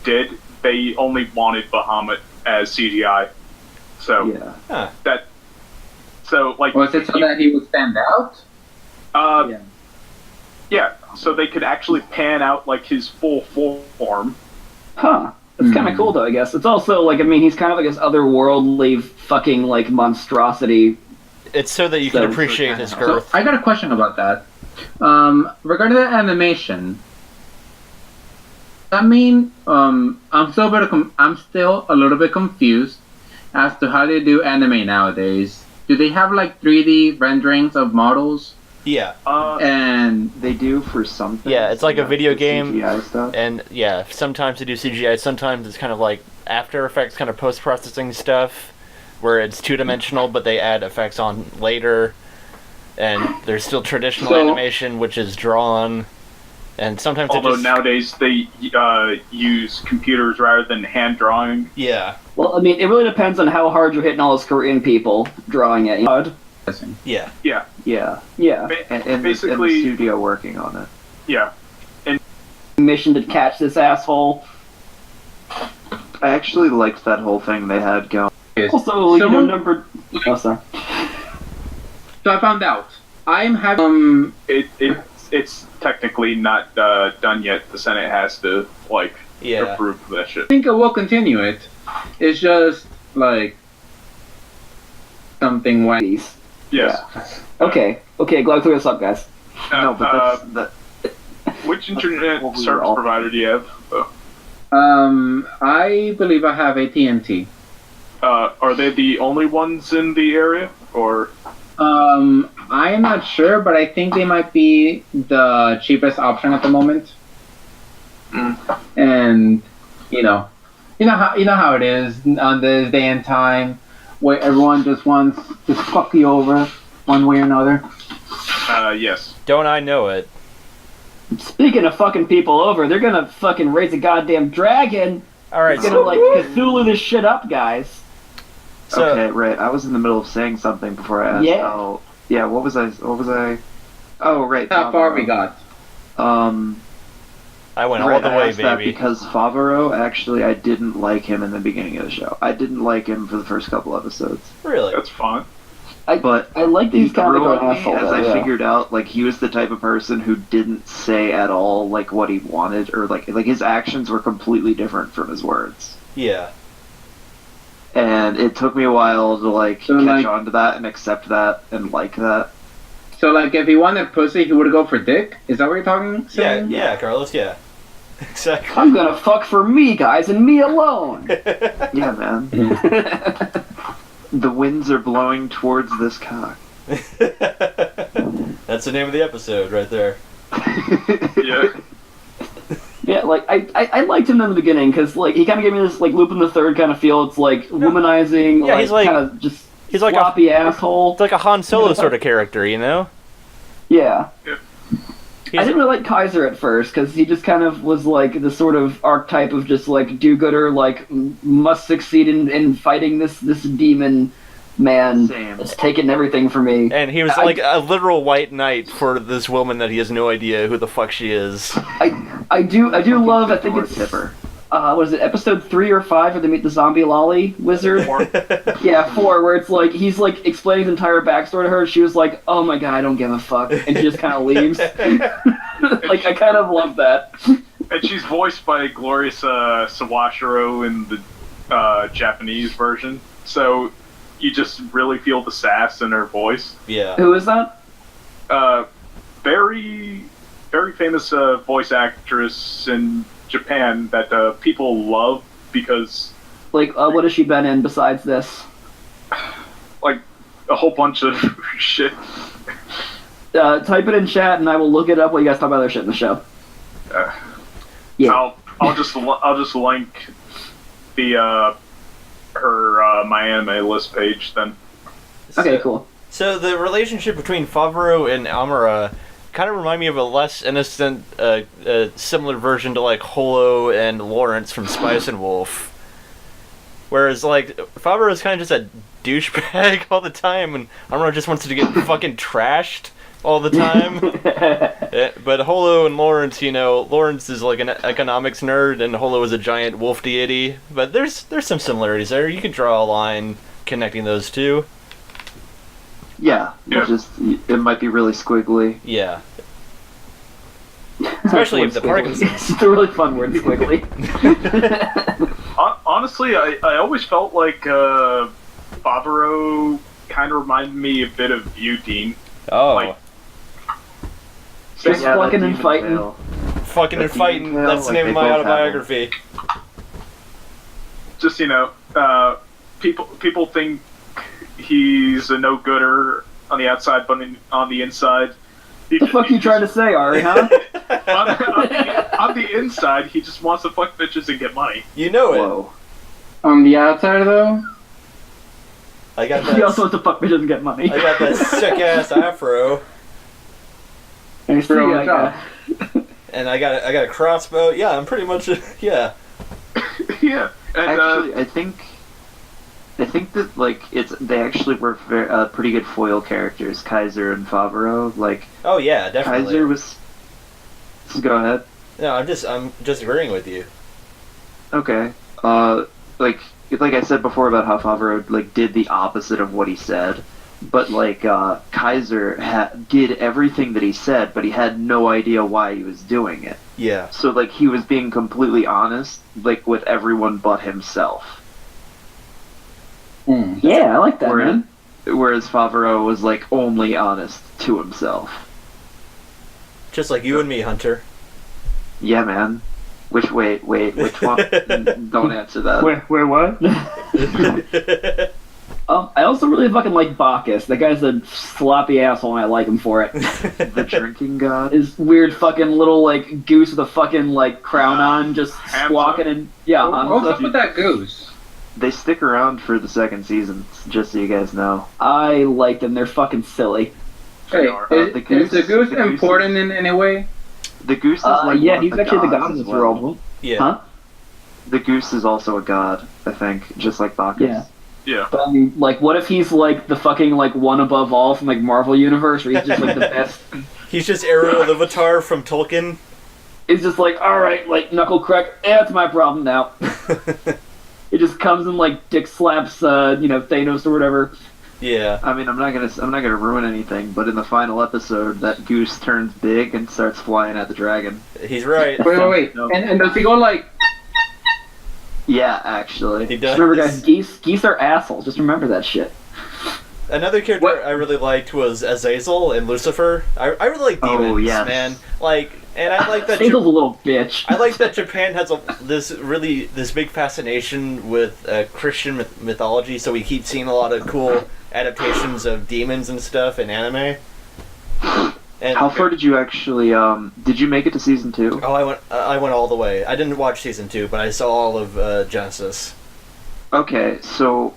did. They only wanted Bahamut as CGI. So Yeah. Huh. like, Was it so that he would stand out? Yeah. Yeah, so they could actually pan out like his full form. Huh. It's kind of cool, though, I guess. It's also, like, I mean, he's kind of like this otherworldly fucking, like, monstrosity. It's so that you can So- appreciate his So girth. I got a question about that. Regarding the animation, I mean, I'm still a little bit confused as to how they do anime nowadays. Do they have like 3D renderings of models? Yeah. And They do for something. Yeah, it's like a video game. CGI stuff. And yeah, sometimes they do CGI, sometimes it's kind of like After Effects kind of post-processing stuff, where it's two-dimensional, but they add effects on later. And there's still traditional So- animation, which is drawn. And sometimes Although nowadays they use computers rather than hand drawing. Yeah. Well, I mean, it really depends on how hard you're hitting all those Korean people drawing it. Yeah. Yeah. Yeah. And Basically, the studio working on it. Yeah. Mission to catch this asshole. I actually liked that whole thing they had going. Also, number. Oh, sorry. So I found out. I'm having It's technically not done yet. The Senate has to approve that shit. I think I will continue it. It's just like something wacky. Yes. Okay, glad to clear this up, guys. No, but that's which internet service provider do you have? I believe I have AT&T. Are they the only ones in the area, or? I am not sure, but I think they might be the cheapest option at the moment. And you know how it is on this day and time, where everyone just wants to fuck you over one way or another. Yes. Don't I know it? Speaking of fucking people over, they're gonna fucking raise a goddamn dragon. Alright, It's gonna Cthulhu this shit up, guys. So, okay, right. I was in the middle of saying something before I asked. Yeah. Yeah. What was I? Oh, right. How far we got? I went all right, the I way, asked that baby. because Favreau, actually, I didn't like him in the beginning of the show. I didn't like him for the first couple episodes. Really? That's fine. But I like these kind of like an asshole. as I yeah. figured out, he was the type of person who didn't say at all what he wanted, or like his actions were completely different from his words. Yeah. And it took me a while to catch on to that and accept that and like that. So if he wanted pussy, he would go for dick. Is that what you're talking? Saying? Yeah, Carlos. Yeah. Exactly. I'm gonna fuck for me, guys, and me alone. Yeah, man. The winds are blowing towards this cock. That's the name of the episode right there. Yeah. Yeah, I liked him in the beginning because he kind of gave me this Lupin the Third kind of feel. It's womanizing, Yeah, he's kind of just he's like sloppy asshole. It's like a Han Solo sort of character, you know? Yeah. Yep. I didn't really like Kaiser at first because he just kind of was the sort of archetype of just do-gooder, must succeed in fighting this demon man that's taking everything from me. And he was a literal white knight for this woman that he has no idea who the fuck she is. I do love. I think it's Tipper. what is it, episode 3 or 5 where they meet the zombie lolly wizard? 4. Yeah, 4, where it's he's explaining his entire backstory to her. She was like, "Oh my god, I don't give a fuck," and she just kind of leaves. I kind of love that. And she's voiced by Glorious Sawashiro in the Japanese version, so you just really feel the sass in her voice. Yeah. Who is that? Very, very famous voice actress in Japan that people love because what has she been in besides this? A whole bunch of shit. Type it in chat and I will look it up while you guys talk about other shit in the show. Yeah. I'll just link the her My Anime List page then. Okay, cool. So the relationship between Favreau and Amara kind of remind me of a less innocent, similar version to Holo and Lawrence from Spice and Wolf. Whereas Favreau is kind of just a douchebag all the time, and Amara just wants to get fucking trashed all the time. But Holo and Lawrence, Lawrence is an economics nerd, and Holo is a giant wolf deity. But there's some similarities there. You could draw a line connecting those two. Yeah. It might be really squiggly. Yeah. Especially if the Parkinson's. It's a really fun word, squiggly. Honestly, I always felt like Favreau kind of reminded me a bit of you, Dean. Oh. Just fucking and fighting. Fucking and fighting. That's the name of my autobiography. Just people think he's a no-gooder on the outside, but on the inside, the fuck you trying to say, Ari? Huh? on the inside, he just wants to fuck bitches and get money. You know it. Whoa. On the outside, though, I got that. He also wants to fuck bitches and get money. I got that sick ass afro. I see, and I got a crossbow. Yeah, I'm pretty much yeah. Yeah, and Actually, I think that like they actually were pretty good foil characters, Kaiser and Favreau. Like, Oh yeah, definitely. Kaiser was. Go ahead. No, I'm just agreeing with you. Okay. Like I said before about how Favreau like did the opposite of what he said, but like Kaiser did everything that he said, but he had no idea why he was doing it. Yeah. So like he was being completely honest, like with everyone but himself. Yeah, I like that, man. Whereas Favreau was like only honest to himself. Just like you and me, Hunter. Yeah, man. Which which one? Don't answer that. Where what? I also really fucking like Bacchus. That guy's a sloppy asshole, and I like him for it. The drinking god. His weird fucking little like goose with a fucking like crown on, just squawking and What's up with that goose? They stick around for the second season, just so you guys know. I like them. They're fucking silly. Hey, is the goose- the goose the goose important in any way? The goose is like yeah, one of he's actually the god gods of this as well. world. Yeah. Huh? The goose is also a god, I think, just like Bacchus. Yeah. yeah. But I mean, like, what if he's like the fucking like one above all from like Marvel Universe, where he's just like the best? He's just Ariel the Avatar from Tolkien. It's just like, all right, like knuckle crack. It's my problem now. It just comes and like dick slaps, Thanos or whatever. Yeah. I mean, I'm not gonna ruin anything, but in the final episode, that goose turns big and starts flying at the dragon. He's right. Wait. No. And does he go like? Yeah, actually. He Just does. remember, guys, geese are assholes. Just remember that shit. Another character What? I really liked was Azazel in Lucifer. I really like demons, Oh, yes. man. Like, and I like that. Azazel's a little bitch. I like that Japan has this big fascination with Christian mythology, so we keep seeing a lot of cool adaptations of demons and stuff in anime. And How far did you actually? Did you make it to season 2? Oh, I went all the way. I didn't watch season 2, but I saw all of Genesis. Okay, so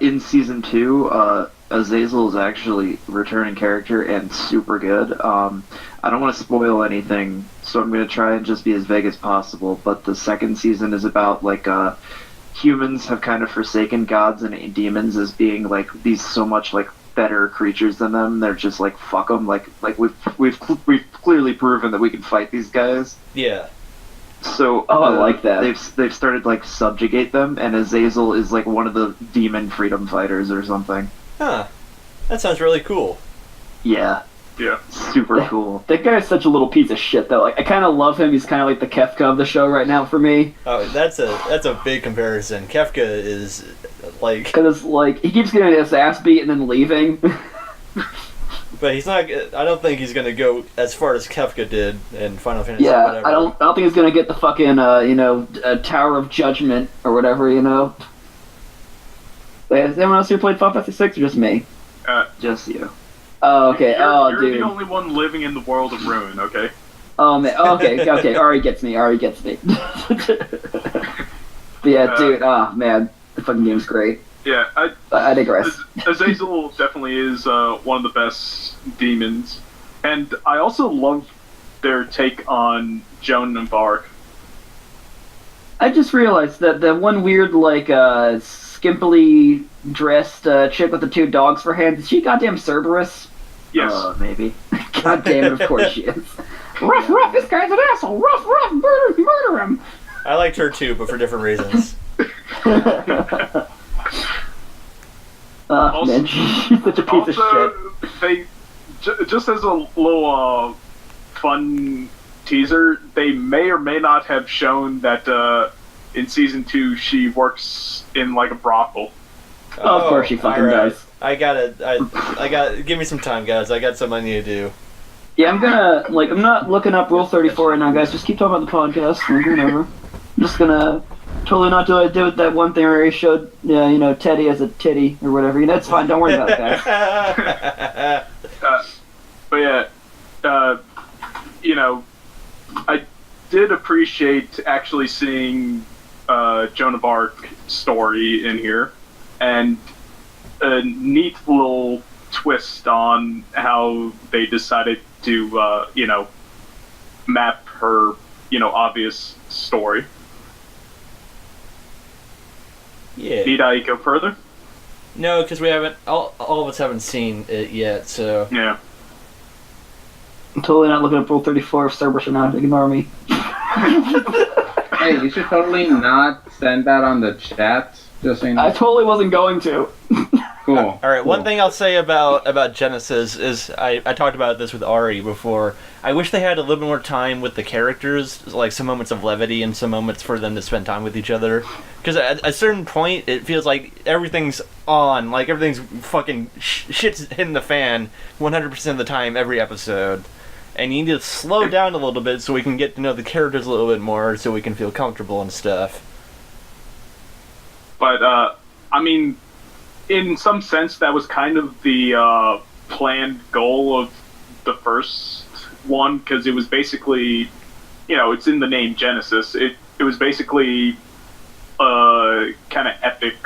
in season 2, Azazel is actually a returning character and super good. I don't want to spoil anything, so I'm going to try and just be as vague as possible. But the second season is about like humans have kind of forsaken gods and demons as being like these so much like better creatures than them. They're just like fuck them. Like we've clearly proven that we can fight these guys. Yeah. So I like that. They've started like subjugate them, and Azazel is like one of the demon freedom fighters or something. Huh. That sounds really cool. Yeah, Yeah. super cool. That guy's such a little piece of shit, though. Like, I kind of love him. He's kind of like the Kefka of the show right now for me. Oh, that's a big comparison. Kefka is like, Because it's like, he keeps getting his ass beat and then leaving. but he's not. I don't think he's gonna go as far as Kefka did in Final Fantasy. Yeah, Whatever. I don't think he's gonna get the fucking, Tower of Judgment or whatever, Has anyone else here played Final Fantasy 6 or just me? Just you. Oh, okay. You're Dude. the only one living in the world of Ruin, okay? Oh, man. Okay. Already gets me. But yeah, dude. Oh, man. The fucking game's great. Yeah, I digress. Azazel definitely is one of the best demons. And I also love their take on Joan of Arc. I just realized that the one weird, like, skimpily dressed chick with the 2 dogs for hands, is she goddamn Cerberus? Yes. Maybe. God damn it, of course she is. Ruff, this guy's an asshole! Ruff, murder him! I liked her too, but for different reasons. Man, she's such a piece of shit. They, just as a little fun teaser, they may or may not have shown that in season 2 she works in like a brothel. Of course she fucking does. I gotta, give me some time, guys. I got something I need to do. Yeah, I'm not looking up Rule 34 right now, guys. Just keep talking about the podcast, like, whatever. I'm just gonna totally not do that one thing where he showed, Teddy as a titty or whatever. It's fine. Don't worry about it, guys. But yeah, I did appreciate actually seeing Joan of Arc story in here, and a neat little twist on how they decided to, map her, obvious story. Yeah. Need I go further? No, because we haven't. All of us haven't seen it yet. So Yeah. I'm totally not looking up Rule 34 of Starburst or not. Ignore me. Hey, you should totally not send that on the chat. Just saying. I totally wasn't going to. Cool. all right. Cool. One thing I'll say about Genesis is I talked about this with Ari before. I wish they had a little bit more time with the characters, like some moments of levity and some moments for them to spend time with each other. Because at a certain point, it feels like everything's on, like everything's fucking shit's hitting the fan 100% of the time every episode. And you need to slow down a little bit so we can get to know the characters a little bit more, so we can feel comfortable and stuff. But, I mean, in some sense, that was kind of the planned goal of the first one, because it was basically, it's in the name Genesis. It was basically kind of epic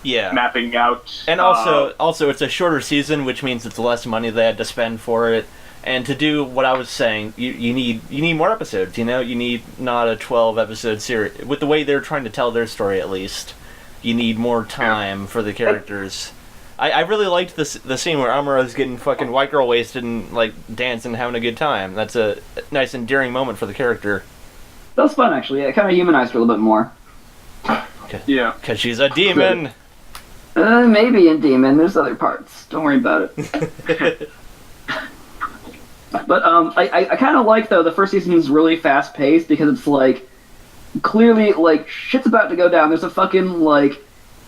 mapping out. And also, it's a shorter season, which means it's less money they had to spend for it. And to do what I was saying, you need more episodes. You need not a 12-episode series. With the way they're trying to tell their story, at least, you need more time for the characters. I really liked the scene where Amara's getting fucking white girl wasted and like dancing and having a good time. That's a nice endearing moment for the character. That was fun, actually. It kind of humanized her a little bit more. Yeah. Because she's a demon. Maybe in Demon. There's other parts. Don't worry about it. But I kind of like, though, the first season is really fast-paced because it's, like, clearly, like, shit's about to go down. There's a fucking, like,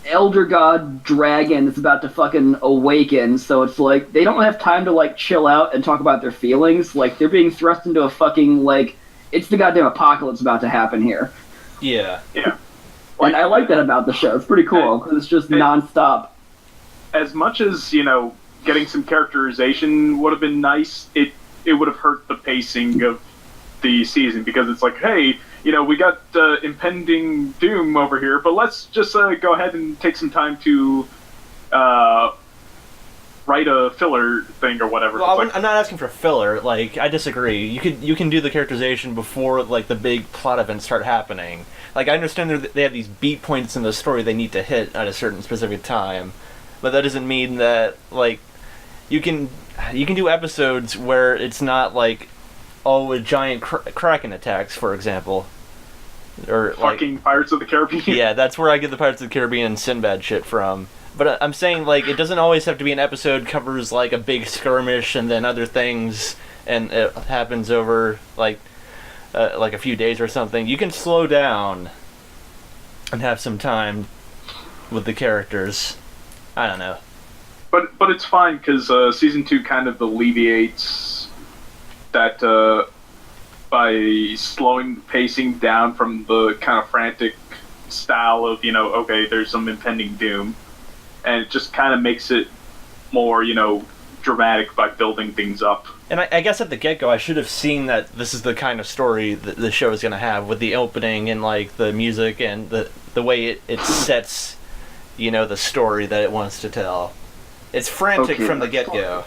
elder god dragon that's about to fucking awaken, so it's, like, they don't have time to, like, chill out and talk about their feelings. Like, they're being thrust into a fucking, like, it's the goddamn apocalypse about to happen here. Yeah. Yeah. And I like that about the show. It's pretty cool, because it's just non-stop. As much as, getting some characterization would have been nice, it would have hurt the pacing of the season, because it's like, hey, we got impending doom over here, but let's just go ahead and take some time to write a filler thing or whatever. Well, I'm not asking for filler. Like, I disagree. You can do the characterization before like the big plot events start happening. Like, I understand they have these beat points in the story they need to hit at a certain specific time, but that doesn't mean that like you can do episodes where it's not like with giant kraken attacks, for example. Or fucking like, Pirates of the Caribbean. Yeah, that's where I get the Pirates of the Caribbean and Sinbad shit from. But I'm saying, like, it doesn't always have to be an episode covers, like, a big skirmish and then other things, and it happens over, like a few days or something. You can slow down and have some time with the characters. I don't know. But it's fine, because Season 2 kind of alleviates that by slowing the pacing down from the kind of frantic style of, okay, there's some impending doom. And it just kind of makes it more, dramatic by building things up. And I guess at the get-go, I should have seen that this is the kind of story that the show is going to have, with the opening and, like, the music and the way it sets, the story that it wants to tell. It's frantic from the get-go.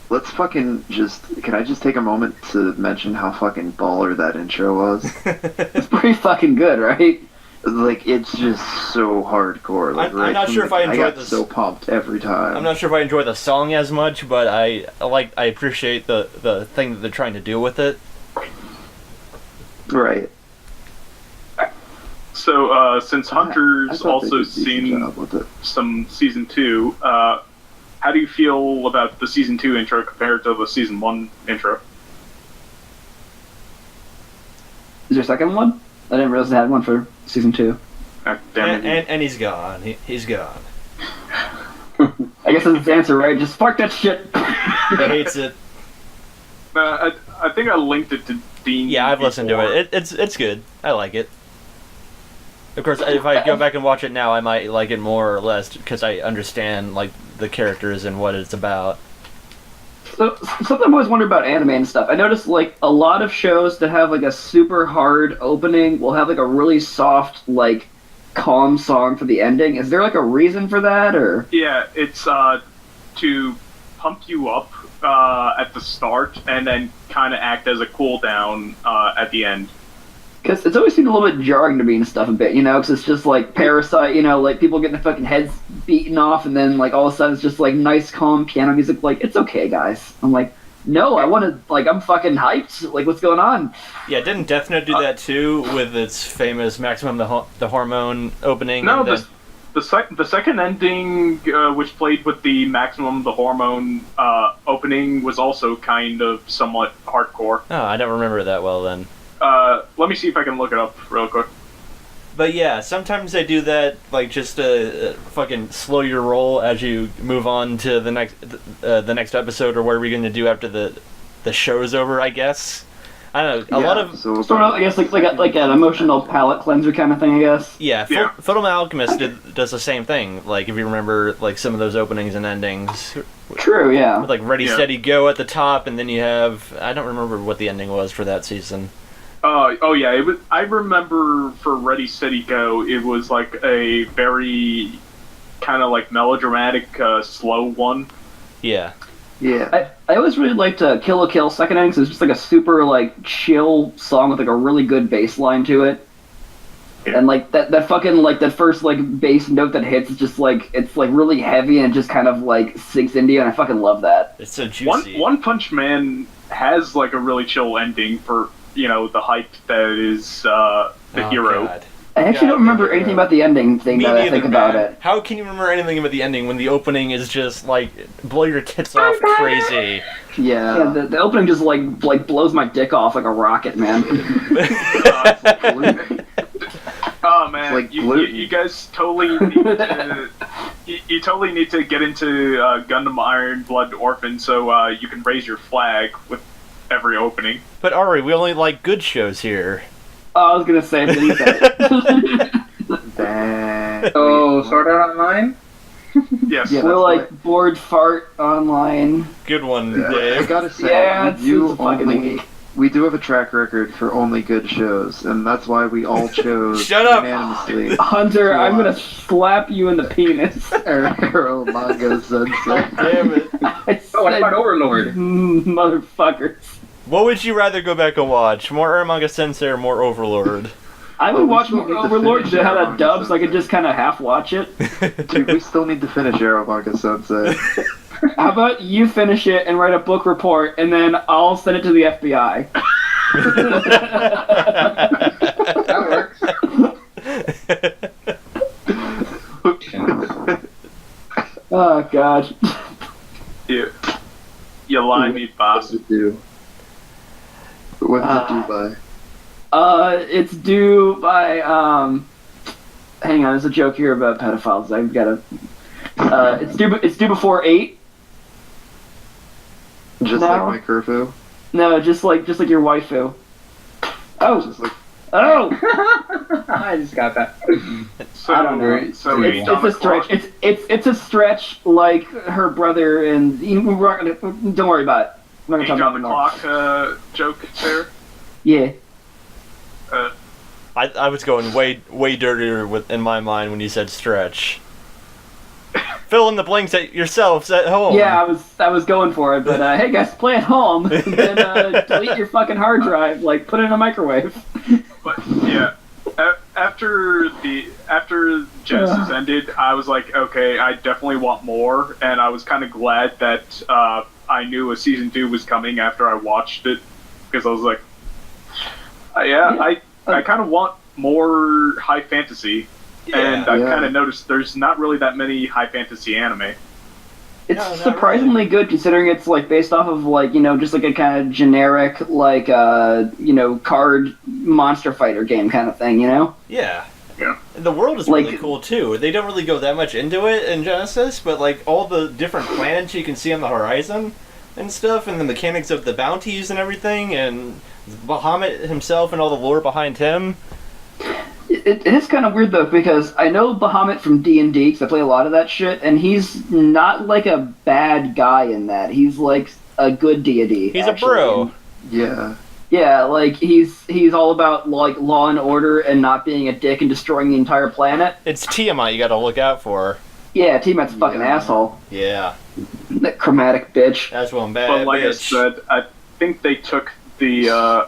Let's fucking can I just take a moment to mention how fucking baller that intro was? It's pretty fucking good, right? Like, it's just so hardcore. Like, I'm not sure if I enjoyed this. So pumped every time. I'm not sure if I enjoy the song as much, but I appreciate the thing that they're trying to do with it. Right. So, since Hunter's also seen some Season 2, how do you feel about the Season 2 intro compared to the Season 1 intro? Is there a second one? I didn't realize they had one for Season 2. And he's gone. He's gone. I guess that's his answer, right? Just fuck that shit. He hates it. I think I linked it to Dean. Yeah, I've listened to it. It's good. I like it. Of course, if I go back and watch it now, I might like it more or less because I understand like the characters and what it's about. So something I've always wondered about anime and stuff. I noticed like a lot of shows that have like a super hard opening will have like a really soft, like calm song for the ending. Is there like a reason for that, or? Yeah, it's to pump you up at the start, and then kind of act as a cooldown at the end. Because it's always seemed a little bit jarring to me and stuff a bit, because it's just like Parasite, like people getting their fucking heads beaten off, and then like all of a sudden it's just like nice, calm piano music. Like, it's okay, guys. I'm like, no, I want to, like, I'm fucking hyped. Like, what's going on? Yeah, didn't Death Note do that too with its famous Maximum the Hormone opening? No, the second ending, which played with the Maximum the Hormone opening, was also kind of somewhat hardcore. Oh, I don't remember it that well then. Let me see if I can look it up real quick. But yeah, sometimes they do that, like, just to fucking slow your roll as you move on to the next episode, or what are we going to do after the show's over, I guess. I don't know, a lot of... Sort of, I guess, like an emotional palate cleanser kind of thing, I guess. Yeah, Fullmetal Alchemist does the same thing, like, if you remember, like, some of those openings and endings. True, yeah. With, like, Ready, Steady, Go at the top, and then you have... I don't remember what the ending was for that season. Oh yeah, it was. I remember for Ready Steady Go, it was like a very kind of like melodramatic, slow one. Yeah. Yeah. I always really liked Kill la Kill second ending, so it's just like a super like chill song with like a really good bass line to it. Yeah. And like that fucking like that first like bass note that hits is just like it's like really heavy and just kind of like sinks into you, and I fucking love that. It's so juicy. One Punch Man has like a really chill ending for the hype that is the hero. God. I actually don't remember anything about the ending thing Me that neither, I think about man. it. How can you remember anything about the ending when the opening is just like blow your tits off crazy? Yeah, the opening just like blows my dick off like a rocket, man. Oh man, like you guys totally need to you totally need to get into Gundam Iron Blood Orphan so you can raise your flag with every opening. But Ari, we only like good shows here. Oh, I was gonna say, believe that. So, Sword Art Online? Yes. Yeah, we're like bored fart online. Good one, I Dave. gotta say, Yeah, it's fucking weak. we do have a track record for only good shows, and that's why we all chose Shut up! unanimously. Hunter, I'm gonna slap you in the penis. Arrow Manga Sensei. Damn it. I Oh, what said, about Overlord? motherfuckers. What would you rather go back and watch? More Uramanga Sensei or more Overlord? I would we watch still more need to Overlord finish to have Arrow that dub, Manga so I could just kind of half watch it. Dude, we still need to finish Arrow Manga Sensei. How about you finish it and write a book report, and then I'll send it to the FBI. That works. Oh god. You lie me, boss. What's it do? What's it do by? It's due by, hang on, there's a joke here about pedophiles. I've gotta, it's due before 8. Just No. like my curfew? No, just like your waifu. Oh! Just like Oh! I just got that. So, I don't know. So It's a stretch. It's a stretch like her brother and, we're not gonna, don't worry about it. We're not Age gonna talk on the about it clock joke there. Yeah. I was going way dirtier in my mind when you said stretch. Fill in the blanks at yourselves at home. Yeah, I was going for it, but hey guys, play at home and delete your fucking hard drive. Like, put it in a microwave. But yeah, after Genesis ended, I was like, okay, I definitely want more, and I was kind of glad that I knew a season 2 was coming after I watched it, because I was like, I kind of want more high fantasy, and I kind of noticed there's not really that many high fantasy anime. It's No, not surprisingly good considering it's like based off of like, just like a kind of generic like card monster fighter game kind of thing, Yeah. Yeah. The world is Like- really cool too. They don't really go that much into it in Genesis, but like all the different planets you can see on the horizon and stuff, and the mechanics of the bounties and everything, and Bahamut himself and all the lore behind him. It is kind of weird though, because I know Bahamut from D&D because I play a lot of that shit, and he's not like a bad guy in that. He's like a good deity. He's actually. a bro. yeah. Yeah, like he's all about like law and order and not being a dick and destroying the entire planet. It's Tiamat you gotta look out for. Yeah, Tiamat's a fucking asshole. Yeah, That chromatic bitch. that's one bad But like I bitch. said, I think they took the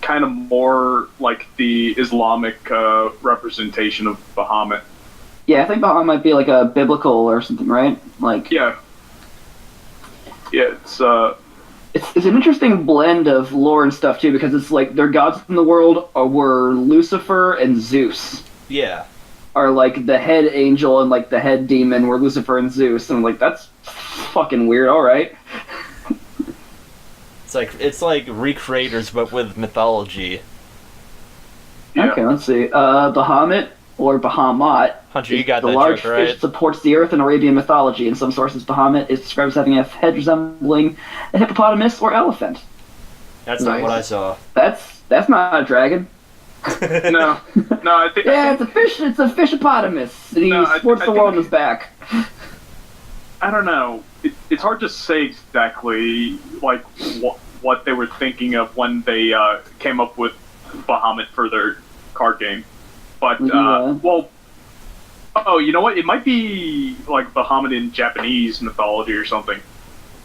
kind of more like the Islamic representation of Bahamut. Yeah, I think Bahamut might be like a biblical or something, right? Like, Yeah. Yeah, it's an interesting blend of lore and stuff too, because it's like their gods in the world were Lucifer and Zeus. Yeah. Are like the head angel and like the head demon were Lucifer and Zeus, and I'm like, that's fucking weird. All right. It's like recreators but with mythology. Yeah. Okay, let's see. Bahamut or Bahamut. Hunter, you is got the that large joke, right? fish supports the earth in Arabian mythology. In some sources, Bahamut is described as having a head resembling a hippopotamus or elephant. That's not what I saw. That's not a dragon. no, I think. Yeah, it's a fish. It's a fishopotamus. And he supports the world on his back. I don't know. It's hard to say exactly like what they were thinking of when they came up with Bahamut for their card game. But well, oh, you know what? It might be like Bahamut in Japanese mythology or something.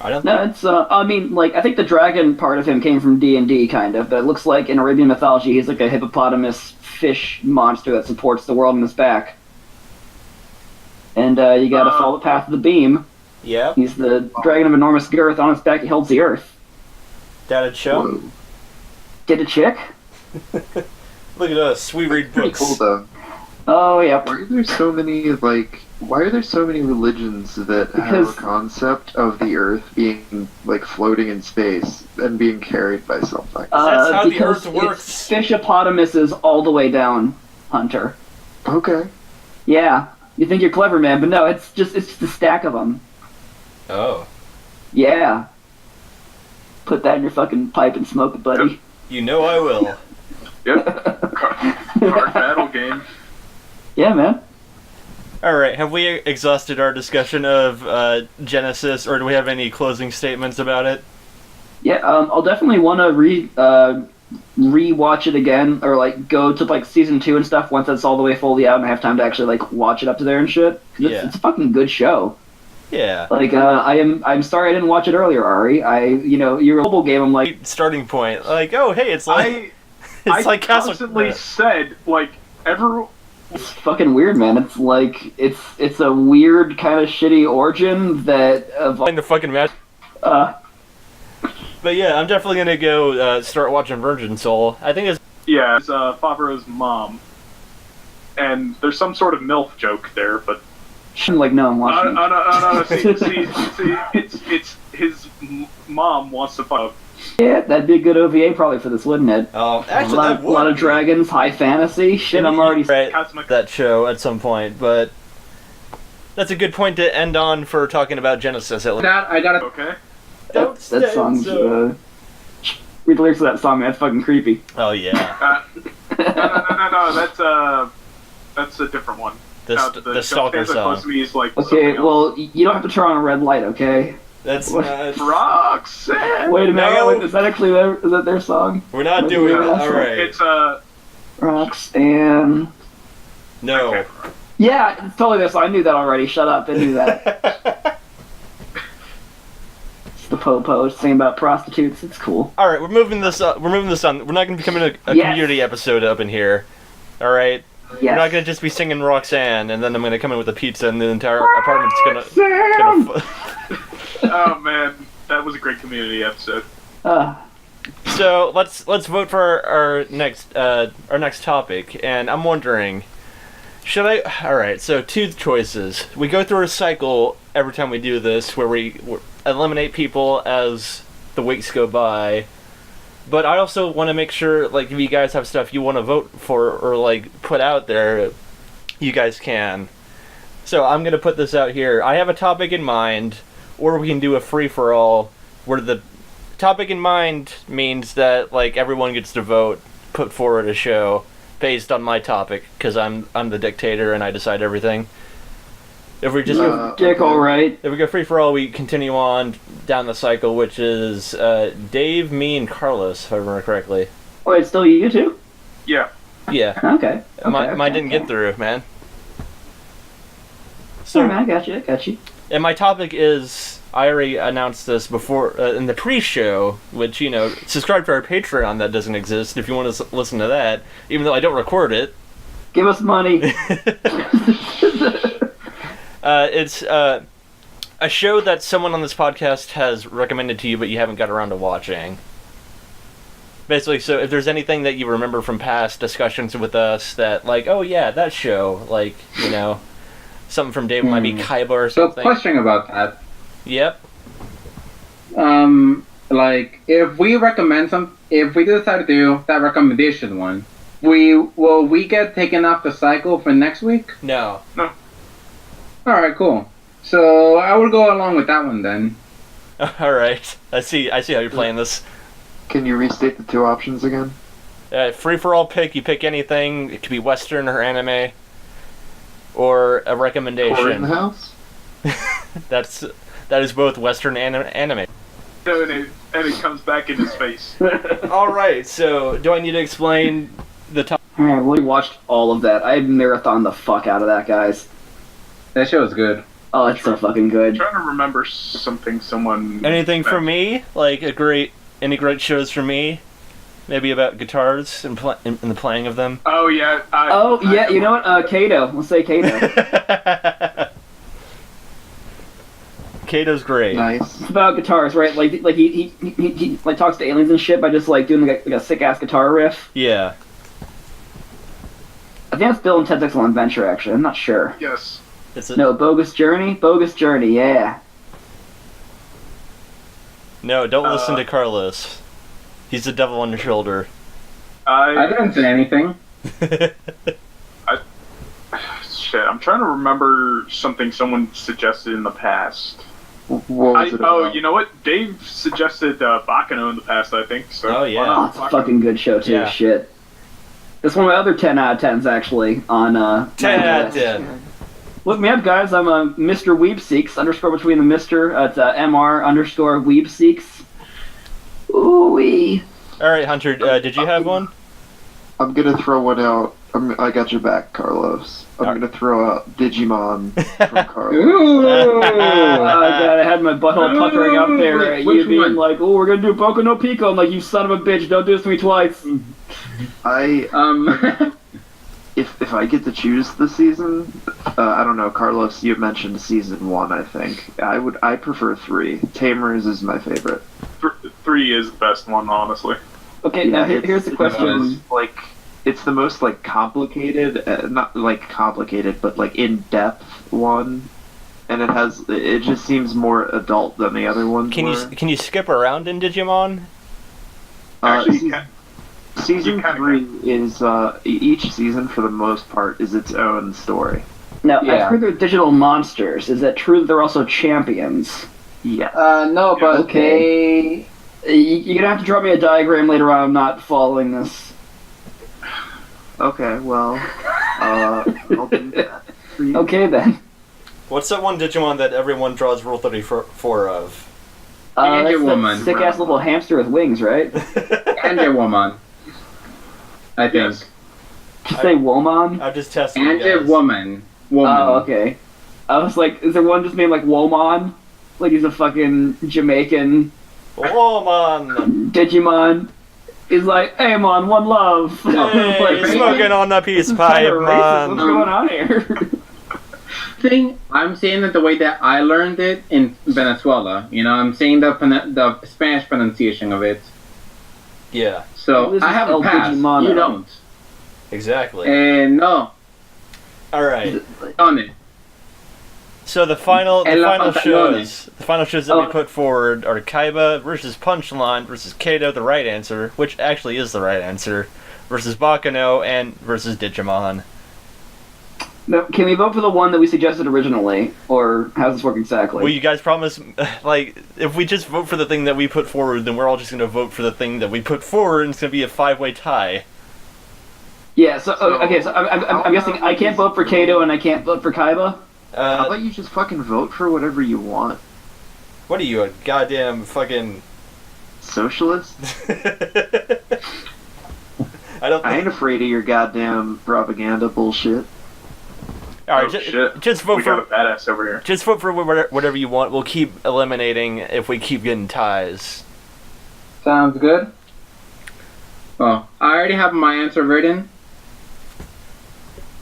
I don't No, it's. I mean, like, I think the dragon part of him came from D&D, kind of. But it looks like in Arabian mythology, he's like a hippopotamus fish monster that supports the world on his back. And you gotta follow the path of the beam. Yep. He's the dragon of enormous girth. On his back, he holds the earth. That a show? Whoa. Get a chick? Look at us. We read Pretty books. cool though. Oh, yeah. Why are there so many why are there so many religions that have a concept of the Earth being like floating in space and being carried by something? That's how the because earth works. It's fishopotamuses all the way down, Hunter. Okay. Yeah. You think you're clever, man, but no, it's just a stack of them. Oh. Yeah. Put that in your fucking pipe and smoke it, buddy. You know I will. Yep. Card battle game. Yeah, man. Alright, have we exhausted our discussion of Genesis, or do we have any closing statements about it? Yeah, I'll definitely want to re-watch it again, or like go to like season 2 and stuff once that's all the way fully out and I have time to actually like watch it up to there and shit. 'Cause it's a fucking good show. Yeah. Like I'm sorry I didn't watch it earlier, Ari. Your mobile game. I'm like Starting point. Like, oh hey, it's like it's like Castle. Constantly said like it's fucking weird, man. It's like it's a weird kind of shitty origin that In the fucking match. But yeah, I'm definitely gonna go start watching Virgin Soul. I think it's Favreau's mom, and there's some sort of MILF joke there, but I'm like, no, I'm watching. no. See, it's his mom wants to fuck. Yeah, that'd be a good OVA probably for this, wouldn't it? Oh, actually, a lot of dragons, high fantasy. Shit, I'm already right that show at some point, but that's a good point to end on for talking about Genesis. At least. I gotta. Okay. Don't that song's. Read the lyrics of that song, man. It's fucking creepy. Oh yeah. No. That's a different one. The Stalker song. To me is like okay, well, you don't have to turn on a red light, okay? That's not... Roxanne. Wait a minute, No. wait, is that actually is that their song? We're not Maybe doing it. we're not. Alright. It's Roxanne. No. Okay. Yeah, it's totally their song. I knew that already. Shut up, I knew that. It's the po-po singing about prostitutes. It's cool. Alright, we're moving this on. We're not going to be becoming a Yes. community episode up in here. Alright? Yes. We're not going to just be singing Roxanne, and then I'm going to come in with a pizza, and the entire apartment's gonna Oh man, that was a great community episode. So let's vote for our next topic, and I'm wondering, should I? All right, so 2 choices. We go through a cycle every time we do this, where we eliminate people as the weeks go by. But I also want to make sure, like, if you guys have stuff you want to vote for or like put out there, you guys can. So I'm gonna put this out here. I have a topic in mind, or we can do a free for all, where the topic in mind means that like everyone gets to vote, put forward a show based on my topic, because I'm the dictator and I decide everything. If we just Dick, alright. if we go free for all, we continue on down the cycle, which is Dave, me, and Carlos, if I remember correctly. Oh, it's still you two? Yeah. Yeah. Okay. Mine didn't get through, man. So I got you. And my topic is, I already announced this before in the pre-show, which, subscribe to our Patreon that doesn't exist if you want to listen to that, even though I don't record it. Give us money. It's a show that someone on this podcast has recommended to you, but you haven't got around to watching. Basically, so if there's anything that you remember from past discussions with us that, like, oh yeah, that show, like, something from Dave might be Kaiba or something. So, question about that. Yep. Like, if we decide to do that recommendation one, will we get taken off the cycle for next week? No. Alright, cool. So, I will go along with that one then. Alright. I see how you're playing this. Can you restate the two options again? Free-for-all pick, you pick anything. It could be Western or anime. Or a recommendation. Horror in the House? That is both Western and anime. And it comes back in his face. Alright, so do I need to explain the top? Alright, we watched all of that. I marathoned the fuck out of that, guys. That show is good. Oh, it's so fucking good. I'm trying to remember someone. Anything for me? Like any great shows for me? Maybe about guitars and the playing of them? Oh, yeah. You know what? Kato. Let's say Kato. Kato's great. Nice. It's about guitars, right? Like he like talks to aliens and shit by just like doing like a sick ass guitar riff. Yeah. I think that's Bill and Ted's Excellent Adventure. Actually, I'm not sure. Yes. No, Bogus Journey. Bogus Journey. Yeah. No, don't listen to Carlos. He's the devil on your shoulder. I didn't say anything. Shit, I'm trying to remember something someone suggested in the past. What was it about? You know what? Dave suggested Bakano in the past, I think. So Oh, yeah. why Oh, not it's a Bakano? fucking good show too. Yeah. Shit. It's one of my other 10 out of 10s actually on 10 my out list. of 10. Look me up, guys. I'm Mr. Weebseeks _ between the Mr. It's MR _ Weebseeks. Ooh-wee. Alright, Hunter, did you have one? I'm gonna throw one out. I got your back, Carlos. I'm Alright. gonna throw out Digimon from Carlos. Ooh! Oh god, I had my butthole puckering up there. Which You being one? like, oh, we're gonna do Boku no Pico. I'm like, you son of a bitch, don't do this to me twice. If I get to choose the season, I don't know, Carlos, you mentioned season 1, I think. I prefer 3. Tamers is my favorite. 3 is the best one, honestly. Okay, now here's the question. It's the most like complicated, not like complicated, but like in-depth one, and it just seems more adult than the other ones. Can you skip around in Digimon? Actually, you can. Season You kinda 3 is each season for the most part is its own story. Now, Yeah. I've heard they're digital monsters. Is that true that they're also champions? Yeah. No, but Okay. You're gonna have to draw me a diagram later on. I'm not following this. Okay. Well, I'll do that for you. Okay then. What's that one Digimon that everyone draws Rule 34 of? And That's your that woman. sick ass little hamster with wings, right? And your woman. I think. Yes. Did you say Womon? I'm just testing And you your guys. woman. Oh, okay. I was like, is there one just named like Womon? Like he's a fucking Jamaican Oh, man! Digimon. He's like, hey man, one love. Hey, Like, smoking on the peace this is pipe, kinda racist. What's man! going on here? I'm saying it the way that I learned it in Venezuela. You know, I'm saying the Spanish pronunciation of it. Yeah, So This I is have El a pass. Digimono. You don't. exactly. And no, Alright. on it. So the final En la pantalones. shows that we put forward are Kaiba versus Punchline versus Kato, the right answer, which actually is the right answer, versus Bakano, and versus Digimon. Now, can we vote for the one that we suggested originally, or how's this work exactly? Will you guys promise, like, if we just vote for the thing that we put forward, then we're all just going to vote for the thing that we put forward, and it's going to be a 5-way tie. Yeah. So okay. So I'm guessing I can't vote for Kato and I can't vote for Kaiba. How about you just fucking vote for whatever you want? What are you, a goddamn fucking... Socialist? I I ain't afraid of your goddamn propaganda bullshit. All right, shit. just vote we for got a badass over here. just vote for whatever you want. We'll keep eliminating if we keep getting ties. Sounds good. Well, I already have my answer written.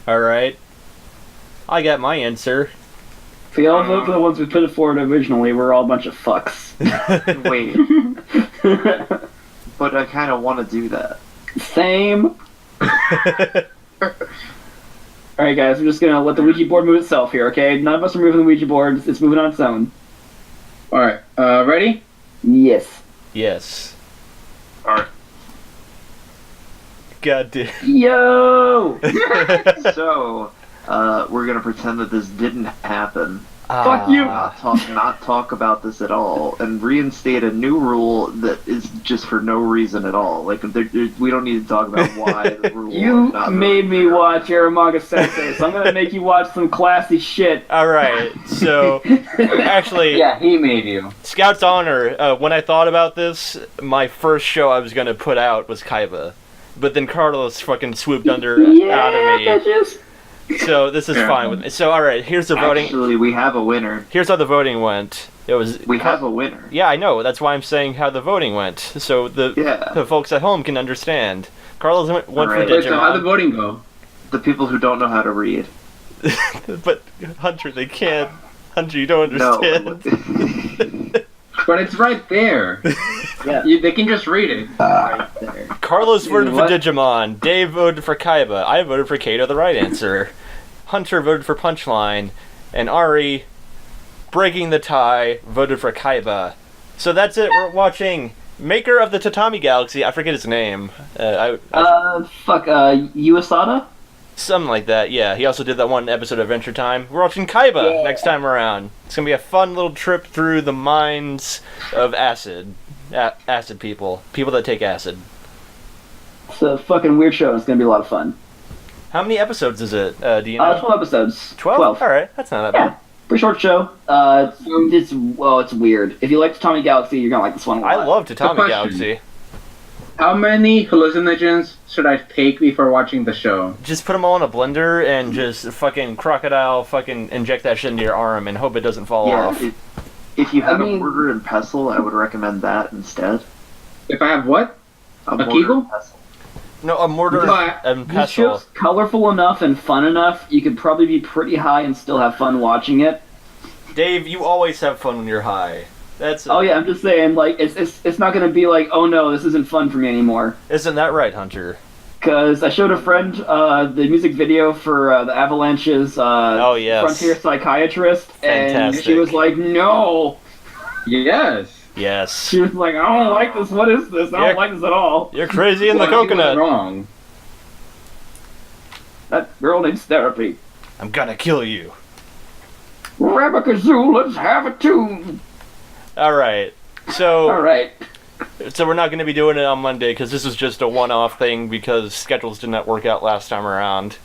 All right, I got my answer. If we all vote for the ones we put it forward originally, we're all a bunch of fucks. Wait, but I kind of want to do that. Same. Alright guys, we're just gonna let the Ouija board move itself here, okay? None of us are moving the Ouija board, it's moving on its own. Alright, ready? Yes. Yes. Alright. God damn. Yo! So, we're gonna pretend that this didn't happen. Fuck you! Not talk about this at all, and reinstate a new rule that is just for no reason at all. Like, we don't need to talk about why the rule. You is not made me really watch Aramanga Sensei, so I'm gonna make you watch some classy shit. All right, so actually, Yeah, he made you. Scout's Honor. When I thought about this, my first show I was gonna put out was Kaiba, but then Carlos fucking swooped out of me. Bitches. So this is fine with me. So all right, here's the voting. Actually, we have a winner. Here's how the voting went. It was We have a winner. Yeah, I know. That's why I'm saying how the voting went, so the folks at home can understand. Carlos went for Alright. Wait, so how'd the Digimon, voting go? The people who don't know how to read. but Hunter, they can't. Hunter, you don't understand. No. But it's right there. Yeah. They can just read it. Right there. Carlos voted for What? Digimon. Dave voted for Kaiba. I voted for Kato, the right answer. Hunter voted for Punchline, and Ari, breaking the tie, voted for Kaiba. So that's it. We're watching Maker of the Tatami Galaxy. I forget his name. Uesada? Something like that. Yeah. He also did that one episode of Adventure Time. We're watching Kaiba next time around. It's gonna be a fun little trip through the minds of acid people that take acid. It's a fucking weird show, and it's gonna be a lot of fun. How many episodes is it? Do you know? 12 episodes. 12? All right, that's not that Yeah. bad. Pretty short show. It's weird. If you like Tatami Galaxy, you're gonna like this one a lot. I love Tatami question. Galaxy. How many hallucinogens should I take before watching the show? Just put them all in a blender and just fucking crocodile fucking inject that shit into your arm and hope it doesn't fall Yeah, off. if you have I mean- a mortar and pestle, I would recommend that instead. If I have what? A A mortar Kegel? and pestle. No, a mortar But and This pestle. show's colorful enough and fun enough, you could probably be pretty high and still have fun watching it. Dave, you always have fun when you're high. That's Oh yeah, I'm just saying, like, it's not gonna be like, oh no, this isn't fun for me anymore. Isn't that right, Hunter? Because I showed a friend the music video for the Avalanche's Oh, yes. Frontier Psychiatrist, and Fantastic. she was like, no! yes. Yes. She was like, I don't like this, what is this? I Yeah. don't like this at all. You're crazy in the Well, he was coconut. wrong. That girl needs therapy. I'm gonna kill you. Rabakazoo, let's have a tune! Alright. So Alright. So we're not going to be doing it on Monday because this is just a one-off thing because schedules did not work out last time around.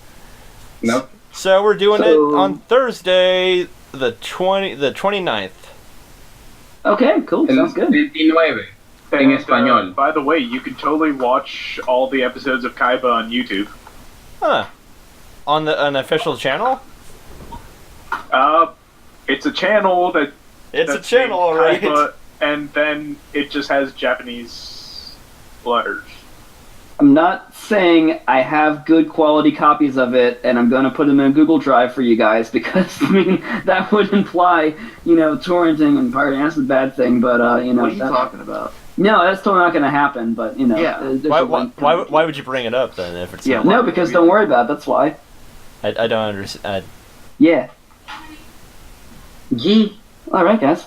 Nope. So we're doing it So- on Thursday, the 29th. Okay, cool, sounds good. 29. En And, español. by the way, you can totally watch all the episodes of Kaiba on YouTube. Huh. On an official channel? It's a channel that It's a that's channel, named alright. Kaiba, and then it just has Japanese letters. I'm not saying I have good quality copies of it, and I'm going to put them in a Google Drive for you guys, because, I mean, that would imply, torrenting and pirating. That's a bad thing, but, What are you talking about? No, that's still not going to happen, but, Yeah. there's Why, a why, link why, coming. why would you bring it up then if it's Yeah, not? No, because don't worry about it, that's why. I don't understand. Yeah. Yee. Alright, guys.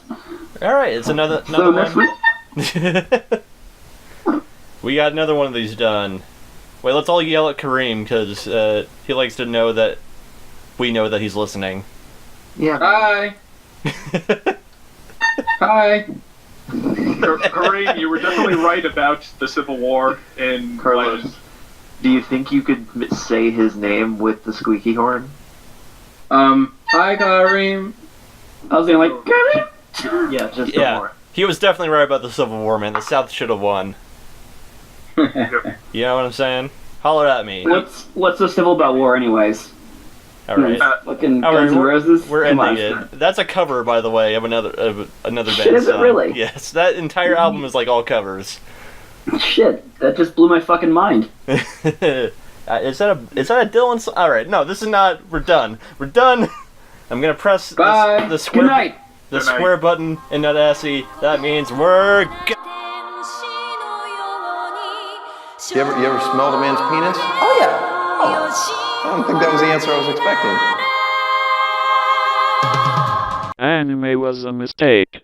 Alright, it's another So next one. week? We got another one of these done. Wait, let's all yell at Kareem because he likes to know that we know that he's listening. Yeah. Hi. Hi. Kareem, you were definitely right about the Civil War in Carlos, Legends. do you think you could say his name with the squeaky horn? Hi, Kareem. I was going like, Gary! Yeah, just Yeah. more. He was definitely right about the Civil War, man. The South should have won. You know what I'm saying? Holler at me. What's the civil about war, anyways? All right. Fucking All Guns N' right, Roses. We're Come ending on. it. That's a cover, by the way, of another band. Shit, is it song. really? Yes, that entire album is like all covers. Shit, that just blew my fucking mind. Is that a Dylan song? All right, no, this is not. We're done. We're done. I'm gonna press Bye. the square Good night. the Good night. square button in that assy. That means we're. You ever smelled a man's penis? Oh yeah. I don't think that was the answer I was expecting. Anime was a mistake.